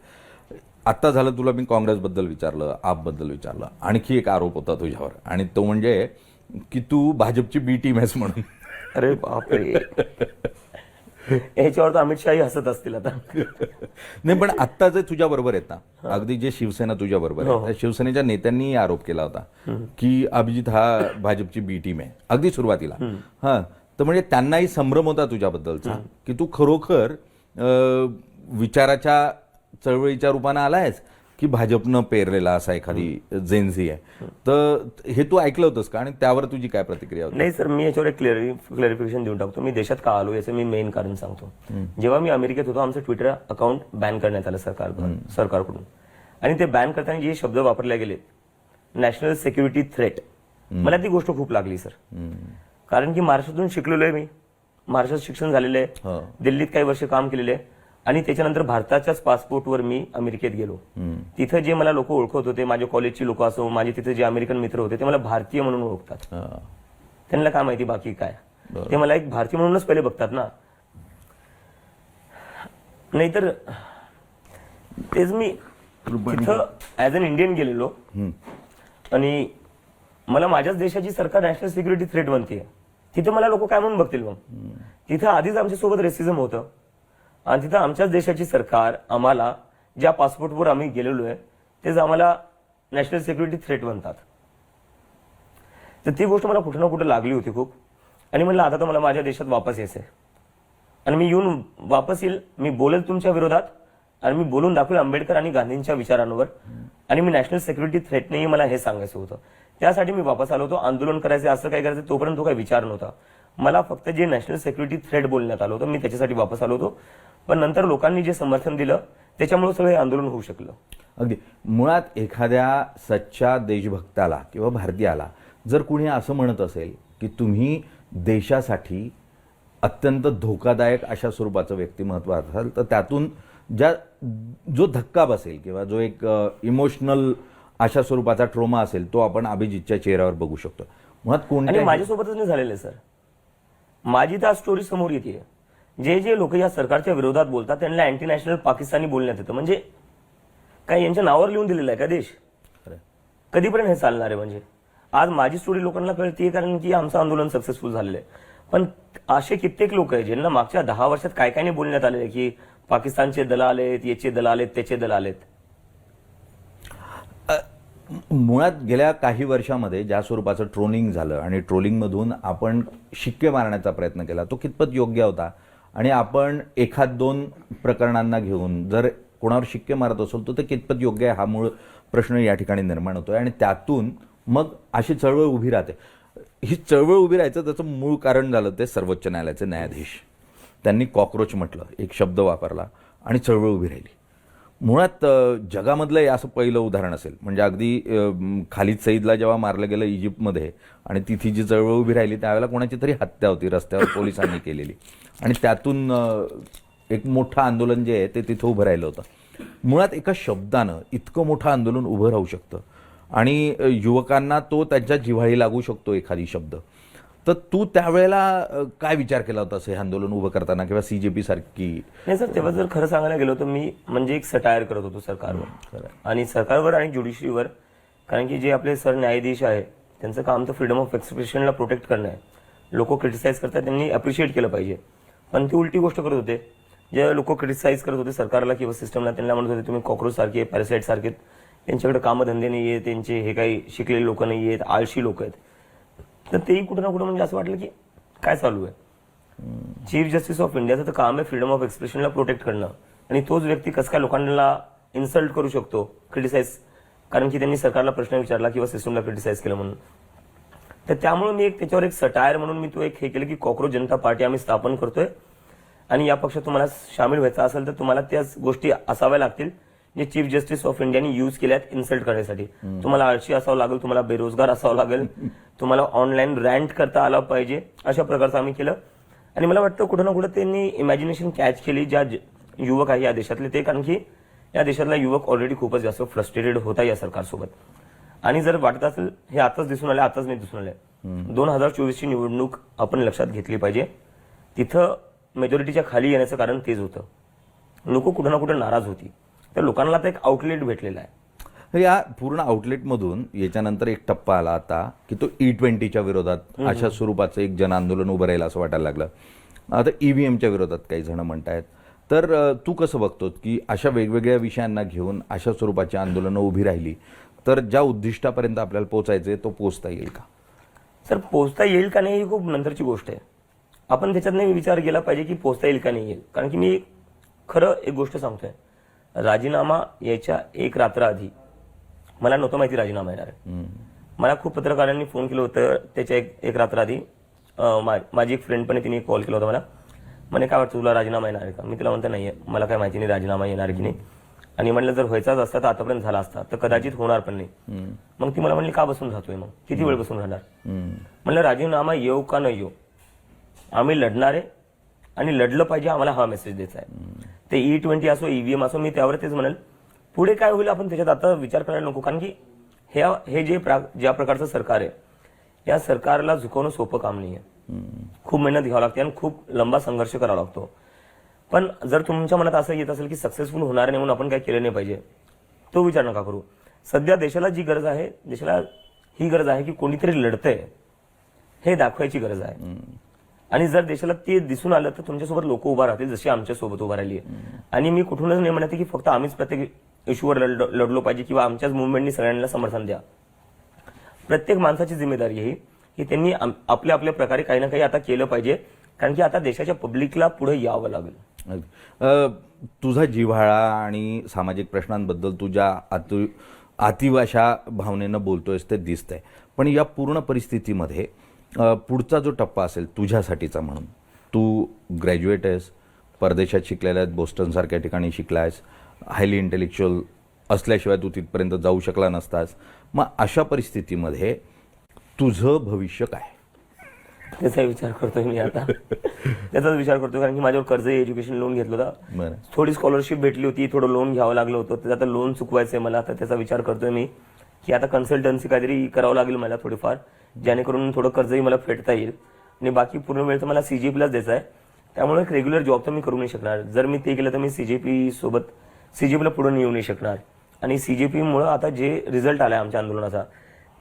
S1: आत्ता झालं तुला मी काँग्रेसबद्दल विचारलं, आपबद्दल विचारलं, आणखी एक आरोप होता तुझ्यावर, आणि तो म्हणजे की तू भाजपची बी टीम आहेस म्हणून.
S2: अरे बापरे, याच्यावर तर अमित शहाही हसत असतील आता.
S1: नाही, पण आत्ता जे तुझ्या बरोबर आहेत ना, अगदी जे शिवसेना तुझ्या बरोबर आहे, त्या शिवसेनेच्या नेत्यांनी आरोप केला होता की अभिजित हा भाजपची बी टीम आहे, अगदी सुरुवातीला. हा, तर म्हणजे त्यांनाही संभ्रम होता तुझ्याबद्दलचा की तू खरोखर विचाराच्या चळवळीच्या रूपानं आलायस की भाजपनं पेरलेला असा एखादी जेन्झी आहे. तर हे तू ऐकलं होतंस का, आणि त्यावर तुझी काय प्रतिक्रिया होती?
S2: नाही सर, मी याच्यावर एक क्लॅरिफिकेशन देऊन टाकतो. मी देशात का आलो याचं मी मेन कारण सांगतो. जेव्हा मी अमेरिकेत होतो, आमचं ट्विटर अकाउंट बॅन करण्यात आलं सरकारकडून, आणि ते बॅन करताना जे शब्द वापरले गेले, नॅशनल सिक्युरिटी थ्रेट, मला ती गोष्ट खूप लागली सर. कारण की महाराष्ट्रातून शिकलेलो आहे मी, महाराष्ट्रात शिक्षण झालेलं आहे, दिल्लीत काही वर्ष काम केलेलं आहे, आणि त्याच्यानंतर भारताच्याच पासपोर्टवर मी अमेरिकेत गेलो. तिथं जे मला लोक ओळखत होते, माझे कॉलेजची लोक असो, माझे तिथे जे अमेरिकन मित्र होते, ते मला भारतीय म्हणून ओळखतात. त्यांना काय माहिती बाकी काय, ते मला एक भारतीय म्हणूनच पहिले बघतात ना. नाहीतर तेच मी तिथं ऍज अन इंडियन गेलेलो, आणि मला माझ्याच देशाची सरकार नॅशनल सिक्युरिटी थ्रेट बनते, तिथे मला लोक काय म्हणून बघतील मग? तिथं आधीच आमच्यासोबत रेसिझम होतं, आणि तिथं आमच्याच देशाची सरकार आम्हाला, ज्या पासपोर्टवर आम्ही गेलेलो आहे, तेच आम्हाला नॅशनल सिक्युरिटी थ्रेट बनतात. तर ती गोष्ट मला कुठं ना कुठं लागली होती खूप, आणि म्हणलं आता तर मला माझ्या देशात वापस यायचंय, आणि मी येऊन वापस येईल, मी बोलेल तुमच्या विरोधात, आणि मी बोलून दाखवेल आंबेडकर आणि गांधींच्या विचारांवर, आणि मी नॅशनल सिक्युरिटी थ्रेट नाही मला हे सांगायचं होतं. त्यासाठी मी वापस आलो होतो. आंदोलन करायचं, असं काय करायचं तोपर्यंत तो काही विचार नव्हता मला. फक्त जे नॅशनल सिक्युरिटी थ्रेट बोलण्यात आलं होतं, मी त्याच्यासाठी वापस आलो होतो. पण नंतर लोकांनी जे समर्थन दिलं, त्याच्यामुळे सगळं हे आंदोलन होऊ शकलं.
S1: अगदी मुळात एखाद्या सच्च्या देशभक्ताला किंवा भारतीयाला जर कुणी असं म्हणत असेल की तुम्ही देशासाठी अत्यंत धोकादायक अशा स्वरूपाचं व्यक्तिमत्व असाल, तर त्यातून जो धक्का बसेल किंवा जो एक इमोशनल अशा स्वरूपाचा ट्रोमा असेल, तो आपण अभिजितच्या चेहऱ्यावर बघू शकतो. मुळात
S2: आणि
S1: कोणत्या
S2: माझ्यासोबतच नाही झालेलं सर, माझी तर स्टोरी समोर येते. जे लोक या सरकारच्या विरोधात बोलतात, त्यांना अँटी नॅशनल पाकिस्तानी बोलण्यात येतं. म्हणजे काय यांच्या नावावर लिहून दिलेला आहे का देश? कधीपर्यंत हे चालणार आहे? म्हणजे आज माझी स्टोरी लोकांना कळते कारण की आमचं आंदोलन सक्सेसफुल झालेलं आहे. पण असे कित्येक लोक आहेत ज्यांना मागच्या 10 वर्षात काय काय नाही बोलण्यात आले की पाकिस्तानचे दलाल आहेत, याचे दलाल आहेत, त्याचे दलाल आहेत.
S1: मुळात गेल्या काही वर्षामध्ये ज्या स्वरूपाचं ट्रोलिंग झालं आणि ट्रोलिंगमधून आपण शिक्के मारण्याचा प्रयत्न केला, तो कितपत योग्य होता? आणि आपण एखाद दोन प्रकरणांना घेऊन जर कोणावर शिक्के मारत असलो तर ते कितपत योग्य आहे, हा मूळ प्रश्न या ठिकाणी निर्माण होतोय. आणि त्यातून मग अशी चळवळ उभी राहते. ही चळवळ उभी राहायचं त्याचं मूळ कारण झालं ते सर्वोच्च न्यायालयाचे न्यायाधीश. त्यांनी कॉक्रोच म्हटलं, एक शब्द वापरला, आणि चळवळ उभी राहिली. मुळात जगामधलं हे असं पहिलं उदाहरण असेल. म्हणजे अगदी खालिद सईदला जेव्हा मारलं गेलं इजिप्तमध्ये, आणि तिथे जी चळवळ उभी राहिली त्यावेळेला कोणाची तरी हत्या होती रस्त्यावर पोलिसांनी केलेली, आणि त्यातून एक मोठं आंदोलन जे आहे ते तिथं उभं राहिलं होतं. मुळात एका शब्दानं इतकं मोठं आंदोलन उभं राहू शकतं, आणि युवकांना तो त्यांच्या जिव्हाळी लागू शकतो एखादी शब्द. तर तू त्यावेळेला काय विचार केला होतास हे आंदोलन उभं करताना, किंवा CJP सारखी?
S2: नाही सर, तेव्हा जर खरं सांगायला गेलो तर मी म्हणजे एक सटायर करत होतो सरकारवर, आणि सरकारवर आणि ज्युडिशरीवर. कारण की जे आपले सर न्यायाधीश आहे त्यांचं काम तर फ्रीडम ऑफ एक्सप्रेशनला प्रोटेक्ट करणं आहे. लोक क्रिटिसाइज करतात, त्यांनी अप्रिशिएट केलं पाहिजे. पण ती उलटी गोष्ट करत होते. जे लोक क्रिटिसाइज करत होते सरकारला किंवा सिस्टमला, त्यांना म्हणत होते तुम्ही कॉक्रोच सारखे, पॅरासाइट सारखे, त्यांच्याकडे कामधंदे नाही आहेत, त्यांचे हे काही शिकलेले लोक नाही आहेत, आळशी लोक आहेत. तर तेही कुठं ना कुठं म्हणजे असं वाटलं की काय चालू आहे. चीफ जस्टिस ऑफ इंडियाचं तर काम आहे फ्रीडम ऑफ एक्सप्रेशनला प्रोटेक्ट करणं, आणि तोच व्यक्ती कसं काय लोकांना इन्सल्ट करू शकतो, क्रिटिसाइज, कारण की त्यांनी सरकारला प्रश्न विचारला किंवा सिस्टमला क्रिटिसाइज केलं म्हणून. तर त्यामुळे मी त्याच्यावर एक सटायर म्हणून मी तो एक हे केलं की कॉक्रोच जनता पार्टी आम्ही स्थापन करतोय, आणि या पक्षात तुम्हाला सामील व्हायचं असेल तर तुम्हाला त्याच गोष्टी असाव्या लागतील जे चीफ जस्टिस ऑफ इंडियाने यूज केल्यात इन्सल्ट करण्यासाठी. तुम्हाला आळशी असावं लागेल, तुम्हाला बेरोजगार असावं लागेल, तुम्हाला ऑनलाईन रॅन्ट करता आला पाहिजे, अशा प्रकारचं आम्ही केलं. आणि मला वाटतं कुठं ना कुठं त्यांनी इमॅजिनेशन कॅच केली ज्या युवक आहे या देशातले ते, कारण की या देशातला युवक ऑलरेडी खूपच जास्त फ्रस्ट्रेटेड होता या सरकारसोबत. आणि जर वाटत असेल हे आताच दिसून आलं, 2024ची निवडणूक आपण लक्षात घेतली पाहिजे. तिथं मेजॉरिटीच्या खाली येण्याचं कारण तेच होतं. लोक कुठं ना कुठं नाराज होती. तर लोकांना आता एक आउटलेट भेटलेला आहे.
S1: या पूर्ण आउटलेटमधून याच्यानंतर एक टप्पा आला आता की तो E20च्या विरोधात अशा स्वरूपाचं एक जनआंदोलन उभं राहील असं वाटायला लागलं. आता EVMच्या विरोधात काही जण म्हणतायत. तर तू कसं बघतोस की अशा वेगवेगळ्या विषयांना घेऊन अशा स्वरूपाची आंदोलनं उभी राहिली तर ज्या उद्दिष्टापर्यंत आपल्याला पोहोचायचे तो पोहोचता येईल का?
S2: सर, पोहोचता येईल का नाही ही खूप नंतरची गोष्ट आहे. आपण त्याच्यातनं विचार केला पाहिजे की पोहोचता येईल का नाही येईल. कारण की मी खरं एक गोष्ट सांगतोय, राजीनामा यायच्या एक रात्र आधी मला नव्हतं माहिती राजीनामा येणार आहे. मला खूप पत्रकारांनी फोन केलं होतं त्याच्या एक रात्र आधी. माझी एक फ्रेंड पण आहे, तिने कॉल केला होता मला. म्हणे काय वाटतं तुला राजीनामा येणार आहे का? मी तिला म्हणतो नाहीये, मला काय माहिती नाही राजीनामा येणार की नाही. आणि म्हणलं जर व्हायचाच असता तर आतापर्यंत झाला असता, तर कदाचित होणार पण नाही. मग ती मला म्हणली का बसून राहतोय, मग किती वेळ बसून राहणार. म्हणलं राजीनामा येऊ का न येऊ, आम्ही लढणार आहे आणि लढलं पाहिजे, आम्हाला हा मेसेज द्यायचा आहे. ते E20 असो EVM असो, मी त्यावर तेच म्हणेल. पुढे काय होईल आपण त्याच्यात आता विचार करायला नको. कारण की हे ज्या प्रकारचं सरकार आहे, या सरकारला झुकवणं सोपं काम नाही आहे. खूप मेहनत घ्यावं लागते आणि खूप लंबा संघर्ष करावा लागतो. पण जर तुमच्या मनात असं येत असेल की सक्सेसफुल होणार नाही म्हणून आपण काय केलं नाही पाहिजे, तो विचार नका करू. सध्या देशाला जी गरज आहे, देशाला ही गरज आहे की कोणीतरी लढतंय हे दाखवायची गरज आहे. आणि जर देशाला ते दिसून आलं तर तुमच्यासोबत लोक उभा राहतील, जशी आमच्या सोबत उभा राहिली आहे. आणि मी कुठूनच नाही म्हणते की फक्त आम्हीच प्रत्येक इश्यूवर लढलो पाहिजे किंवा आमच्याच मुवमेंटनी सगळ्यांना समर्थन द्या. प्रत्येक माणसाची जिम्मेदारी आहे की त्यांनी आपल्या आपल्या प्रकारे काही ना काही आता केलं पाहिजे. कारण की आता देशाच्या पब्लिकला पुढे यावं लागेल.
S1: तुझा जिव्हाळा आणि सामाजिक प्रश्नांबद्दल तुझ्या अतिवाशा भावनेनं बोलतोयस ते दिसतंय. पण या पूर्ण परिस्थितीमध्ये पुढचा जो टप्पा असेल तुझ्यासाठीचा, म्हणून तू ग्रॅज्युएट आहेस, परदेशात शिकलेला आहेस, बोस्टनसारख्या ठिकाणी शिकला आहेस, हायली इंटेलेक्च्युअल असल्याशिवाय तू तिथपर्यंत जाऊ शकला नसतास. मग अशा परिस्थितीमध्ये तुझं भविष्य काय?
S2: त्याचा विचार करतोय मी आता. त्याचाच विचार करतोय. कारण की माझ्यावर कर्ज एज्युकेशन लोन घेतलं होतं, थोडी स्कॉलरशिप भेटली होती, थोडं लोन घ्यावं लागलं होतं, तर आता लोन चुकवायचंय मला. तर त्याचा विचार करतोय मी की आता कन्सल्टन्सी काहीतरी करावं लागेल मला थोडीफार, जेणेकरून थोडं कर्जही मला फेडता येईल. आणि बाकी पूर्ण वेळ तर मला CGPलाच द्यायचा आहे. त्यामुळे एक रेग्युलर जॉब तर मी करू नाही शकणार. जर मी ते केलं तर मी CGPला पुढे येऊ नाही शकणार. आणि CGPमुळे आता जे रिझल्ट आलाय आमच्या आंदोलनाचा,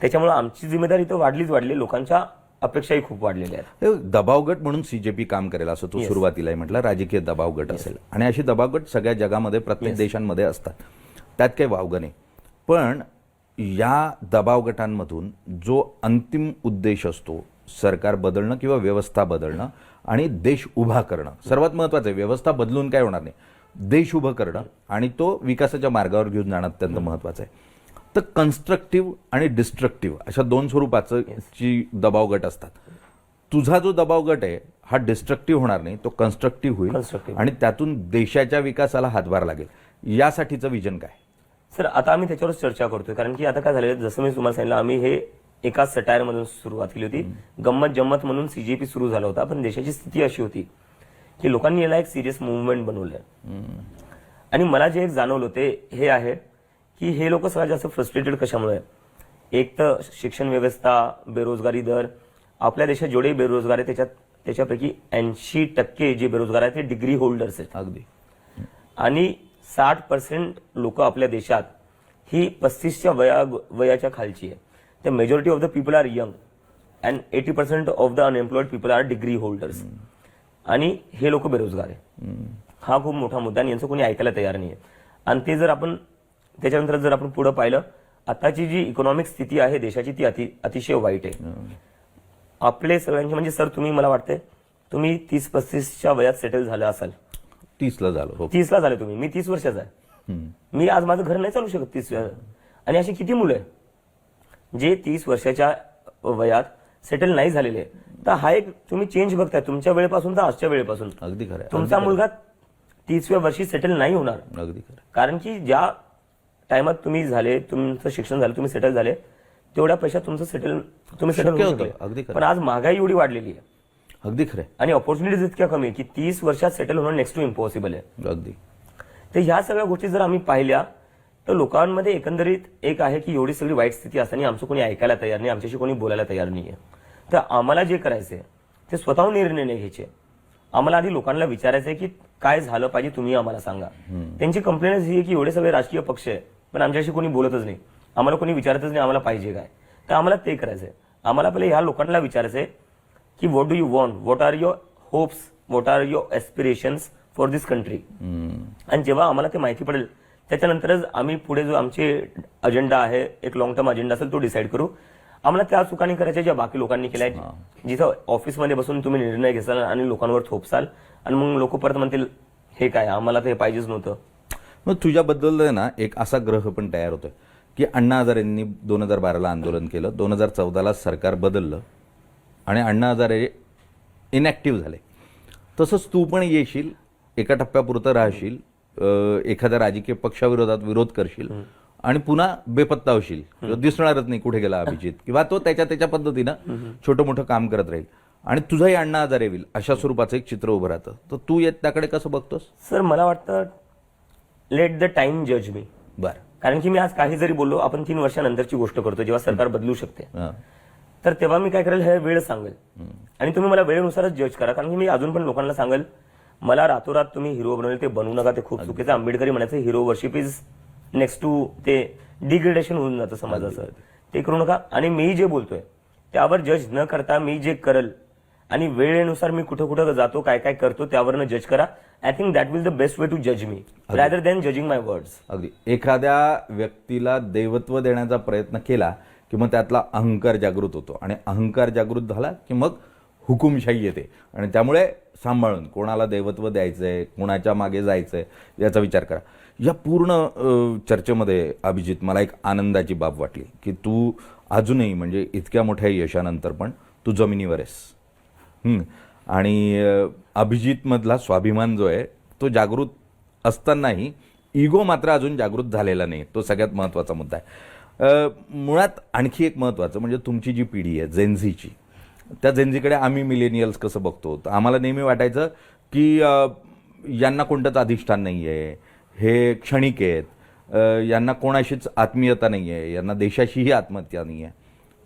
S2: त्याच्यामुळे आमची जिम्मेदारी तर वाढली, लोकांच्या अपेक्षाही खूप वाढलेल्या आहेत.
S1: दबावगट म्हणून CJP काम करेल असं तू सुरुवातीला म्हटलं. राजकीय दबावगट असेल आणि अशी दबावगट सगळ्या जगामध्ये प्रत्येक देशांमध्ये असतात, त्यात काही वावगं नाही. पण या दबावगटांमधून जो अंतिम उद्देश असतो, सरकार बदलणं किंवा व्यवस्था बदलणं आणि देश उभा करणं, सर्वात महत्वाचं आहे. व्यवस्था बदलून काय होणार नाही, देश उभं करणं आणि तो विकासाच्या मार्गावर घेऊन जाणं अत्यंत महत्वाचं आहे. तर कन्स्ट्रक्टिव्ह आणि डिस्ट्रक्टिव्ह अशा दोन स्वरूपाचं ची दबावगट असतात. तुझा जो दबावगट आहे हा डिस्ट्रक्टिव्ह होणार नाही, तो कन्स्ट्रक्टिव्ह होईल आणि त्यातून देशाच्या विकासाला हातभार लागेल. यासाठीचं विजन काय?
S2: सर, आता आम्ही त्याच्यावरच चर्चा करतोय. कारण की आता काय झालं, जसं मी तुम्हाला सांगितलं, आम्ही हे एका सटायर मधून सुरुवात केली होती. गंमत जम्मत म्हणून CJP सुरू झाला होता. पण देशाची स्थिती अशी होती की लोकांनी याला एक सिरियस मुवमेंट बनवलंय. आणि मला जे एक जाणवलं ते हे आहे की हे लोक सगळ्यात जास्त फ्रस्ट्रेटेड कशामुळे. एक तर शिक्षण व्यवस्था, बेरोजगारी दर. आपल्या देशात जेवढे बेरोजगार आहे त्याच्यापैकी 80% जे बेरोजगार आहेत ते डिग्री होल्डर्स आहेत.
S1: अगदी.
S2: आणि 60% लोक आपल्या देशात ही 35च्या वयाच्या खालची आहे. The majority of the people are young and 80% of the unemployed people are degree holders. आणि हे लोक बेरोजगार आहे. हा खूप मोठा मुद्दा आणि यांचं कोणी ऐकायला तयार नाही आहे. आणि ते जर आपण त्याच्यानंतर जर आपण पुढे पाहिलं, आताची जी इकॉनॉमिक स्थिती आहे देशाची ती अतिशय वाईट आहे. आपले सगळ्यांचे म्हणजे सर, तुम्ही मला वाटतंय तुम्ही 30-35च्या वयात सेटल झालं असाल.
S1: 30ला झालो.
S2: 30ला झाले तुम्ही. मी 30 वर्षाचा आहे. मी आज माझं घर नाही चालू शकत 30 वेळा. आणि अशी किती मुलं आहे जे 30 वर्षाच्या वयात सेटल नाही झालेले. तर हा एक तुम्ही चेंज बघताय तुमच्या वेळेपासून तर आजच्या वेळेपासून.
S1: अगदी खरं.
S2: तुमचा मुलगा 30व्या वर्षी सेटल नाही होणार.
S1: अगदी खरं.
S2: कारण की ज्या टाइमात तुम्ही झाले, तुमचं शिक्षण झालं, तुम्ही सेटल झाले, तेवढ्या पैशात तुम्ही सेटल होऊ शकले.
S1: अगदी खरं.
S2: पण आज महागाई एवढी वाढलेली आहे.
S1: अगदी खरं.
S2: आणि ऑपॉर्च्युनिटीज इतक्या कमी आहे की 30 वर्षात सेटल होणं नेक्स्ट टू इम्पॉसिबल आहे.
S1: अगदी.
S2: तर ह्या सगळ्या गोष्टी जर आम्ही पाहिल्या तर लोकांमध्ये एकंदरीत एक आहे की एवढी सगळी वाईट स्थिती असताना आमचं कोणी ऐकायला तयार नाही, आमच्याशी कोणी बोलायला तयार नाहीये. तर आम्हाला जे करायचंय ते स्वतःहून निर्णय नाही घ्यायचे. आम्हाला आधी लोकांना विचारायचं आहे की काय झालं पाहिजे, तुम्ही आम्हाला सांगा. त्यांची कंप्लेंट ही आहे की एवढे सगळे राजकीय पक्ष आहे पण आमच्याशी कोणी बोलतच नाही, आम्हाला कोणी विचारतच नाही आम्हाला पाहिजे काय. तर आम्हाला ते करायचंय. आम्हाला पहिले ह्या लोकांना विचारायचंय की what do you want, what are your hopes, what are your aspirations for this country. आणि जेव्हा आम्हाला ते माहिती पडेल त्याच्यानंतरच आम्ही पुढे जो आमचे अजेंडा आहे, एक लॉंग टर्म अजेंडा असेल तो डिसाईड करू. आम्हाला त्या चुकांनी करायच्या ज्या बाकी लोकांनी केल्या, जिथं ऑफिसमध्ये बसून तुम्ही निर्णय घेसाल आणि लोकांवर थोपसाल आणि मग लोक परत म्हणतील हे काय, आम्हाला तर हे पाहिजेच नव्हतं.
S1: मग तुझ्याबद्दल ना एक असा ग्रह पण तयार होतोय की अण्णा हजारेंनी 2012ला आंदोलन केलं, 2014ला सरकार बदललं आणि अण्णा हजारे इनॅक्टिव्ह झाले. तसंच तू पण येशील, एका टप्प्यापुरतं राहशील, एखाद्या राजकीय पक्षाविरोधात विरोध करशील आणि पुन्हा बेपत्ता होशील, दिसणारच नाही कुठे गेला अभिजित, किंवा तो त्याच्या पद्धतीनं छोटं मोठं काम करत राहील आणि तुझंही अण्णा हजारे होईल, अशा स्वरूपाचं एक चित्र उभं राहतं. तर तू त्याकडे कसं बघतोस?
S2: सर मला वाटतं लेट द टाइम जज मी.
S1: बरं.
S2: कारण की मी आज काही जरी बोललो, आपण 3 वर्षानंतरची गोष्ट करतो जेव्हा सरकार बदलू शकते, तर तेव्हा मी काय करेल हे वेळ सांगेल आणि तुम्ही मला वेळेनुसारच जज करा. कारण की मी अजून पण लोकांना सांगेल, मला रातोरात तुम्ही हिरो बनवले ते बनवू नका, ते खूप चुकीचं. आंबेडकरी म्हणायचं hero worship is next to ते डिग्रेडेशन होऊन जातं समाजाचं, ते करू नका. आणि मी जे बोलतोय त्यावर जज न करता मी जे करल आणि वेळेनुसार मी कुठं कुठं जातो, काय काय करतो त्यावरनं जज करा. I think that will the best way to जज me rather than judging my words.
S1: अगदी. एखाद्या व्यक्तीला देवत्व देण्याचा प्रयत्न केला की मग त्यातला अहंकार जागृत होतो आणि अहंकार जागृत झाला की मग हुकुमशाही येते. आणि त्यामुळे सांभाळून कोणाला देवत्व द्यायचंय, कोणाच्या मागे जायचंय याचा विचार करा. या पूर्ण चर्चेमध्ये अभिजित मला एक आनंदाची बाब वाटली की तू अजूनही म्हणजे इतक्या मोठ्या यशानंतर पण तू जमिनीवर आहेस. आणि अभिजितमधला स्वाभिमान जो आहे तो जागृत असतानाही इगो मात्र अजून जागृत झालेला नाही. तो सगळ्यात महत्त्वाचा मुद्दा आहे. मुळात आणखी एक महत्त्वाचं म्हणजे तुमची जी पिढी आहे जेनझीची, त्या जेनझीकडे आम्ही मिलेनियल्स कसं बघतो, तर आम्हाला नेहमी वाटायचं की यांना कोणतंच अधिष्ठान नाही आहे, हे क्षणिक आहेत, यांना कोणाशीच आत्मीयता नाही आहे, यांना देशाशीही आत्महत्या नाही आहे.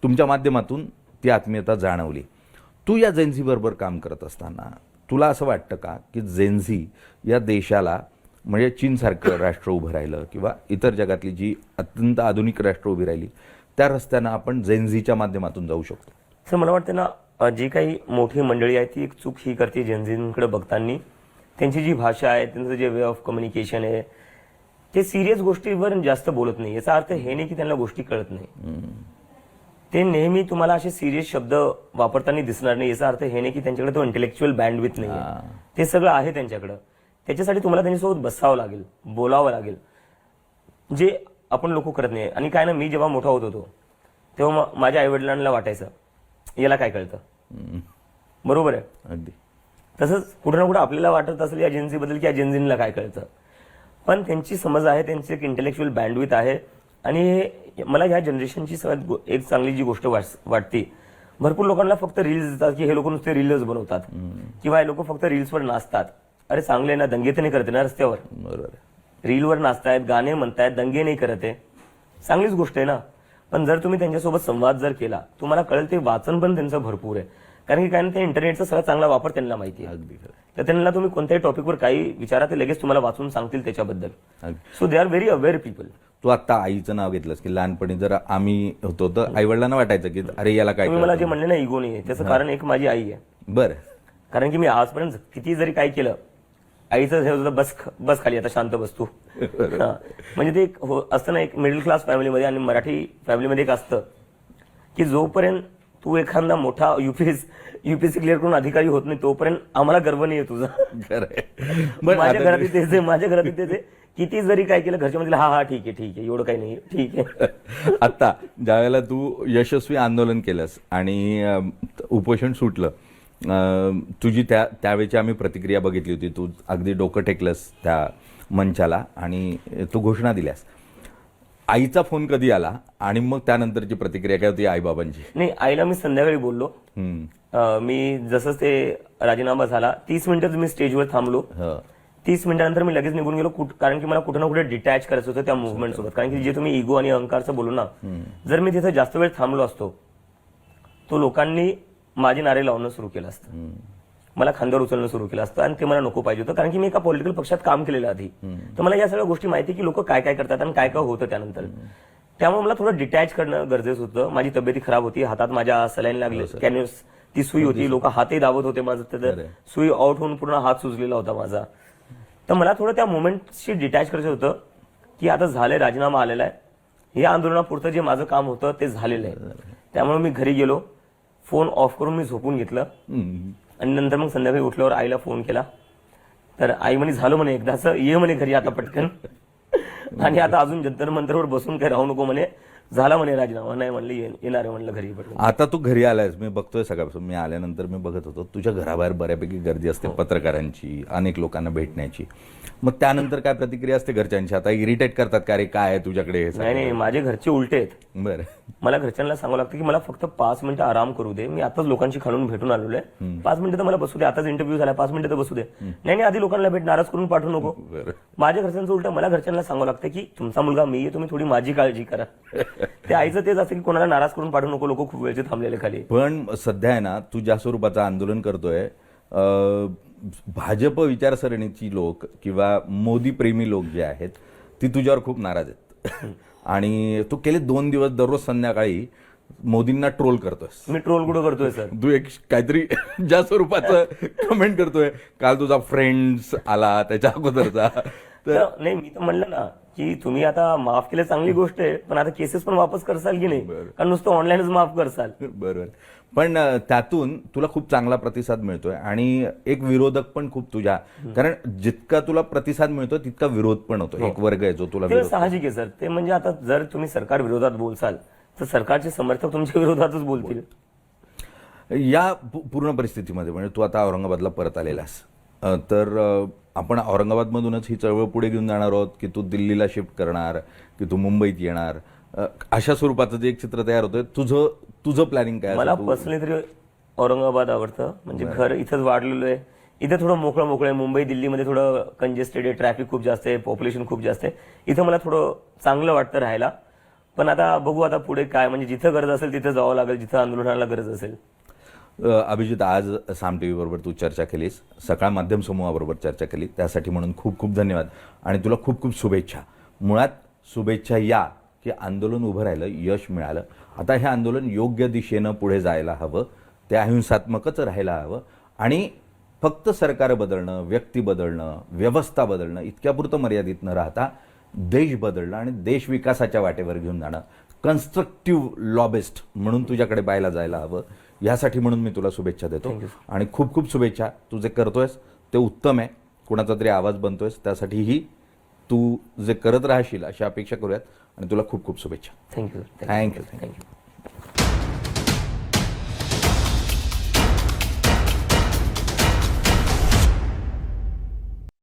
S1: तुमच्या माध्यमातून ती आत्मीयता जाणवली. तू या जेनझीबरोबर काम करत असताना तुला असं वाटतं का की जेनझी या देशाला म्हणजे चीनसारखं राष्ट्र उभं राहिलं किंवा इतर जगातली जी अत्यंत आधुनिक राष्ट्र उभी राहिली त्या रस्त्यानं आपण जेनझीच्या माध्यमातून जाऊ शकतो?
S2: सर मला वाटतं ना, जी काही मोठी मंडळी आहे ती एक चूक ही करते जेनझींकडे बघताना. त्यांची जी भाषा आहे, त्यांचं जे वे ऑफ कम्युनिकेशन आहे, ते सिरियस गोष्टीवर जास्त बोलत नाही. याचा अर्थ हे नाही की त्यांना गोष्टी कळत नाही. ते नेहमी तुम्हाला असे सिरियस शब्द वापरताना दिसणार नाही. याचा अर्थ हे नाही की त्यांच्याकडे तो इंटेलेक्च्युअल बँडविथ नाही आहे. ते सगळं आहे त्यांच्याकडं. त्याच्यासाठी तुम्हाला त्यांच्यासोबत बसावं लागेल, बोलावं लागेल, जे आपण लोक करत नाही. आणि काय ना, मी जेव्हा मोठा होत होतो तेव्हा माझ्या आईवडिलांना वाटायचं याला काय कळतं, बरोबर आहे.
S1: अगदी
S2: तसंच कुठं ना कुठं आपल्याला वाटत असेल या जेनझीबद्दल की या जेनझींना काय कळतं. पण त्यांची समज आहे, त्यांची एक इंटेलेक्च्युअल बँडविथ आहे. आणि मला ह्या जनरेशनची सगळ्यात एक चांगली जी गोष्ट वाटते, भरपूर लोकांना फक्त रील्स देतात की हे लोक नुसते रील्स बनवतात किंवा हे लोक फक्त रील्सवर नाचतात. अरे चांगले ना, दंगे तर नाही करते ना रस्त्यावर,
S1: बरोबर आहे.
S2: रीलवर नाचतायत, गाणे म्हणतायत, दंगे नाही करत आहे, चांगलीच गोष्ट आहे ना. पण जर तुम्ही त्यांच्यासोबत संवाद जर केला, तुम्हाला कळेल ते वाचन पण त्यांचं भरपूर आहे. कारण की काय ना, ते इंटरनेटचा सगळा चांगला वापर त्यांना माहिती आहे.
S1: अगदी खरं.
S2: तर त्यांना तुम्ही कोणत्याही टॉपिकवर काही विचारा ते लगेच तुम्हाला वाचून सांगतील त्याच्याबद्दल.
S1: अगदी.
S2: So they are very aware people.
S1: तू आता आईचं नाव घेतलंस की लहानपणी जर आम्ही होतो तर आईवडिलांना वाटायचं की अरे याला काय
S2: तुम्ही मला जे म्हणले ना इगो नाही आहे, त्याचं कारण एक माझी आई आहे.
S1: बरं.
S2: कारण की मी आजपर्यंत किती जरी काय केलं, आईचं हे होतं बस खाली, आता शांत बसतो. म्हणजे ते असतं ना, एक मिडल क्लास फॅमिलीमध्ये आणि मराठी फॅमिलीमध्ये एक असतं की जोपर्यंत तू एखादा मोठा युपीएससी क्लिअर करून अधिकारी होत नाही तोपर्यंत आम्हाला गर्व नाही आहे तुझा. माझ्या घरात तेच आहे, माझ्या घरात तेच आहे. किती जरी काय केलं घरच्या मध्ये हा ठीक आहे एवढं काही नाही, ठीक आहे.
S1: आता ज्यावेळेला तू यशस्वी आंदोलन केलंस आणि उपोषण सुटलं, तुझी त्यावेळेची आम्ही प्रतिक्रिया बघितली होती. तू अगदी डोकं टेकलंस त्या मंचाला आणि तू घोषणा दिल्यास. आईचा फोन कधी आला आणि मग त्यानंतरची प्रतिक्रिया काय होती आईबाबांची?
S2: नाही, आईला मी संध्याकाळी बोललो. मी जसं ते राजीनामा झाला 30 मिनिटच मी स्टेजवर थांबलो. 30 मिनिटानंतर मी लगेच निघून गेलो. कारण की मला कुठं ना कुठे डिटॅच करायचं होतं त्या मुव्हमेंट सोबत. कारण की जे तुम्ही इगो आणि अहंकारचं बोलू ना, जर मी तिथे जास्त वेळ थांबलो असतो तो लोकांनी माझे नारे लावणं सुरू केलं असतं. मला खांद्यावर उचलणं सुरू केलं असतं आणि ते मला नको पाहिजे होतं, कारण की मी एका पॉलिटिकल पक्षात काम केलेलं आधी. तर मला या सगळ्या गोष्टी माहिती की लोक काय काय करतात आणि काय काय होतं त्यानंतर. त्यामुळे मला थोडं डिटॅच करणं गरजेचं होतं. माझी तब्येती खराब होती, हातात माझ्या सलाईन लागले, कॅन्युअस ती सुई होती, लोक हातही दाबत होते माझं, तर सुई आउट होऊन पूर्ण हात सुजलेला होता माझा. तर मला थोडं त्या मोमेंटशी डिटॅच करायचं होतं की आता झालंय, राजीनामा आलेला आहे, या आंदोलनापुरतं जे माझं काम होतं ते झालेलं आहे. त्यामुळे मी घरी गेलो, फोन ऑफ करून मी झोपून घेतलं आणि नंतर मग संध्याकाळी उठल्यावर आईला फोन केला. तर आई म्हणे झालं म्हणे एकदाच, ये म्हणे घरी आता पटकन, आणि आता अजून जंतर मंतरवर बसून काही राहू नको म्हणे, झाला म्हणे राजीनामा. नाही म्हणलं येणार आहे म्हणलं घरी पटकन.
S1: आता तू घरी आलायस, मी बघतोय सगळ्यापासून. मी आल्यानंतर मी बघत होतो तुझ्या घराबाहेर बऱ्यापैकी गर्दी असते पत्रकारांची, अनेक लोकांना भेटण्याची. मग त्यानंतर काय प्रतिक्रिया असते घरच्यांची? आता इरिटेट करतात का, रे काय आहे तुझ्याकडे?
S2: नाही नाही, माझे घरचे उलटे आहेत.
S1: बरं.
S2: मला घरच्यांना सांगावं लागतं की मला फक्त 5 मिनिटं आराम करू दे, मी आताच लोकांशी खालून भेटून आलेलो आहे, 5 मिनिटं तर मला बसू दे, आताच इंटरव्ह्यू झाला, 5 मिनिटं तर बसू दे. नाही आधी लोकांना भेट, नाराज करून पाठवू नको. माझ्या घरच्यांचं उलट, मला घरच्यांना सांगावं लागतं की तुमचा मुलगा मी आहे, तुम्ही थोडी माझी काळजी करा. ते आईचं तेच असं की कोणाला नाराज करून पाठवू नको, लोक खूप वेळचे थांबलेले खाली.
S1: पण सध्या आहे ना, तू ज्या स्वरूपाचं आंदोलन करतोय, भाजप विचारसरणीची लोक किंवा मोदी प्रेमी लोक जे आहेत ती तुझ्यावर खूप नाराज आहेत. आणि तू गेले 2 दिवस दररोज संध्याकाळी मोदींना ट्रोल करतोयस.
S2: मी ट्रोल कुठं करतोय सर?
S1: तू एक काहीतरी ज्या स्वरूपाचं कमेंट करतोय, काल तुझा फ्रेंड्स आला त्याच्या अगोदरचा.
S2: तर नाही, मी तर म्हणलं ना की तुम्ही आता माफ केलं चांगली गोष्ट आहे, पण आता केसेस पण वापस करसाल की नाही, कारण नुसतं ऑनलाईनच माफ करसाल.
S1: बरोबर. पण त्यातून तुला खूप चांगला प्रतिसाद मिळतोय आणि एक विरोधक पण खूप तुझ्या, कारण जितका तुला प्रतिसाद मिळतोय तितका विरोध पण होतो. एक वर्ग आहे जो तुला
S2: ते साहजिक आहे सर. ते म्हणजे आता जर तुम्ही सरकार विरोधात बोलसाल तर सरकारचे समर्थक तुमच्या विरोधातच बोलतील.
S1: या पूर्ण परिस्थितीमध्ये म्हणजे तू आता औरंगाबादला परत आलेलास, तर आपण औरंगाबादमधूनच ही चळवळ पुढे घेऊन जाणार आहोत की तू दिल्लीला शिफ्ट करणार, की तू मुंबईत येणार, अशा स्वरूपाचं जे एक चित्र तयार होतंय, तुझं प्लॅनिंग काय?
S2: मला पर्सनली तरी औरंगाबाद आवडतं. म्हणजे घर इथंच वाढलेलं आहे, इथे थोडं मोकळं आहे. मुंबई दिल्लीमध्ये थोडं कंजेस्टेड आहे, ट्रॅफिक खूप जास्त आहे, पॉप्युलेशन खूप जास्त आहे. इथं मला थोडं चांगलं वाटतं राहायला. पण आता बघू आता पुढे काय, म्हणजे जिथं गरज असेल तिथं जावं लागेल, जिथं आंदोलनाला गरज असेल.
S1: अभिजित, आज साम टीव्ही बरोबर तू चर्चा केलीस, सकाळ माध्यम समूहाबरोबर चर्चा केली, त्यासाठी म्हणून खूप खूप धन्यवाद आणि तुला खूप खूप शुभेच्छा. मुळात शुभेच्छा या की आंदोलन उभं राहिलं, यश मिळालं. आता हे आंदोलन योग्य दिशेनं पुढे जायला हवं, ते अहिंसात्मकच राहायला हवं आणि फक्त सरकार बदलणं, व्यक्ती बदलणं, व्यवस्था बदलणं इतक्यापुरतं मर्यादित न राहता देश बदलणं आणि देश विकासाच्या वाटेवर घेऊन जाणं, कन्स्ट्रक्टिव्ह लॉबिस्ट म्हणून तुझ्याकडे पाहायला जायला हवं. यासाठी म्हणून मी तुला शुभेच्छा देतो आणि खूप खूप शुभेच्छा. तू जे करतोयस ते उत्तम आहे, कुणाचा तरी आवाज बनतोयस, त्यासाठीही तू जे करत राहशील अशी अपेक्षा करूयात आणि तुला खूप खूप शुभेच्छा.
S2: थँक्यू.
S1: थँक्यू.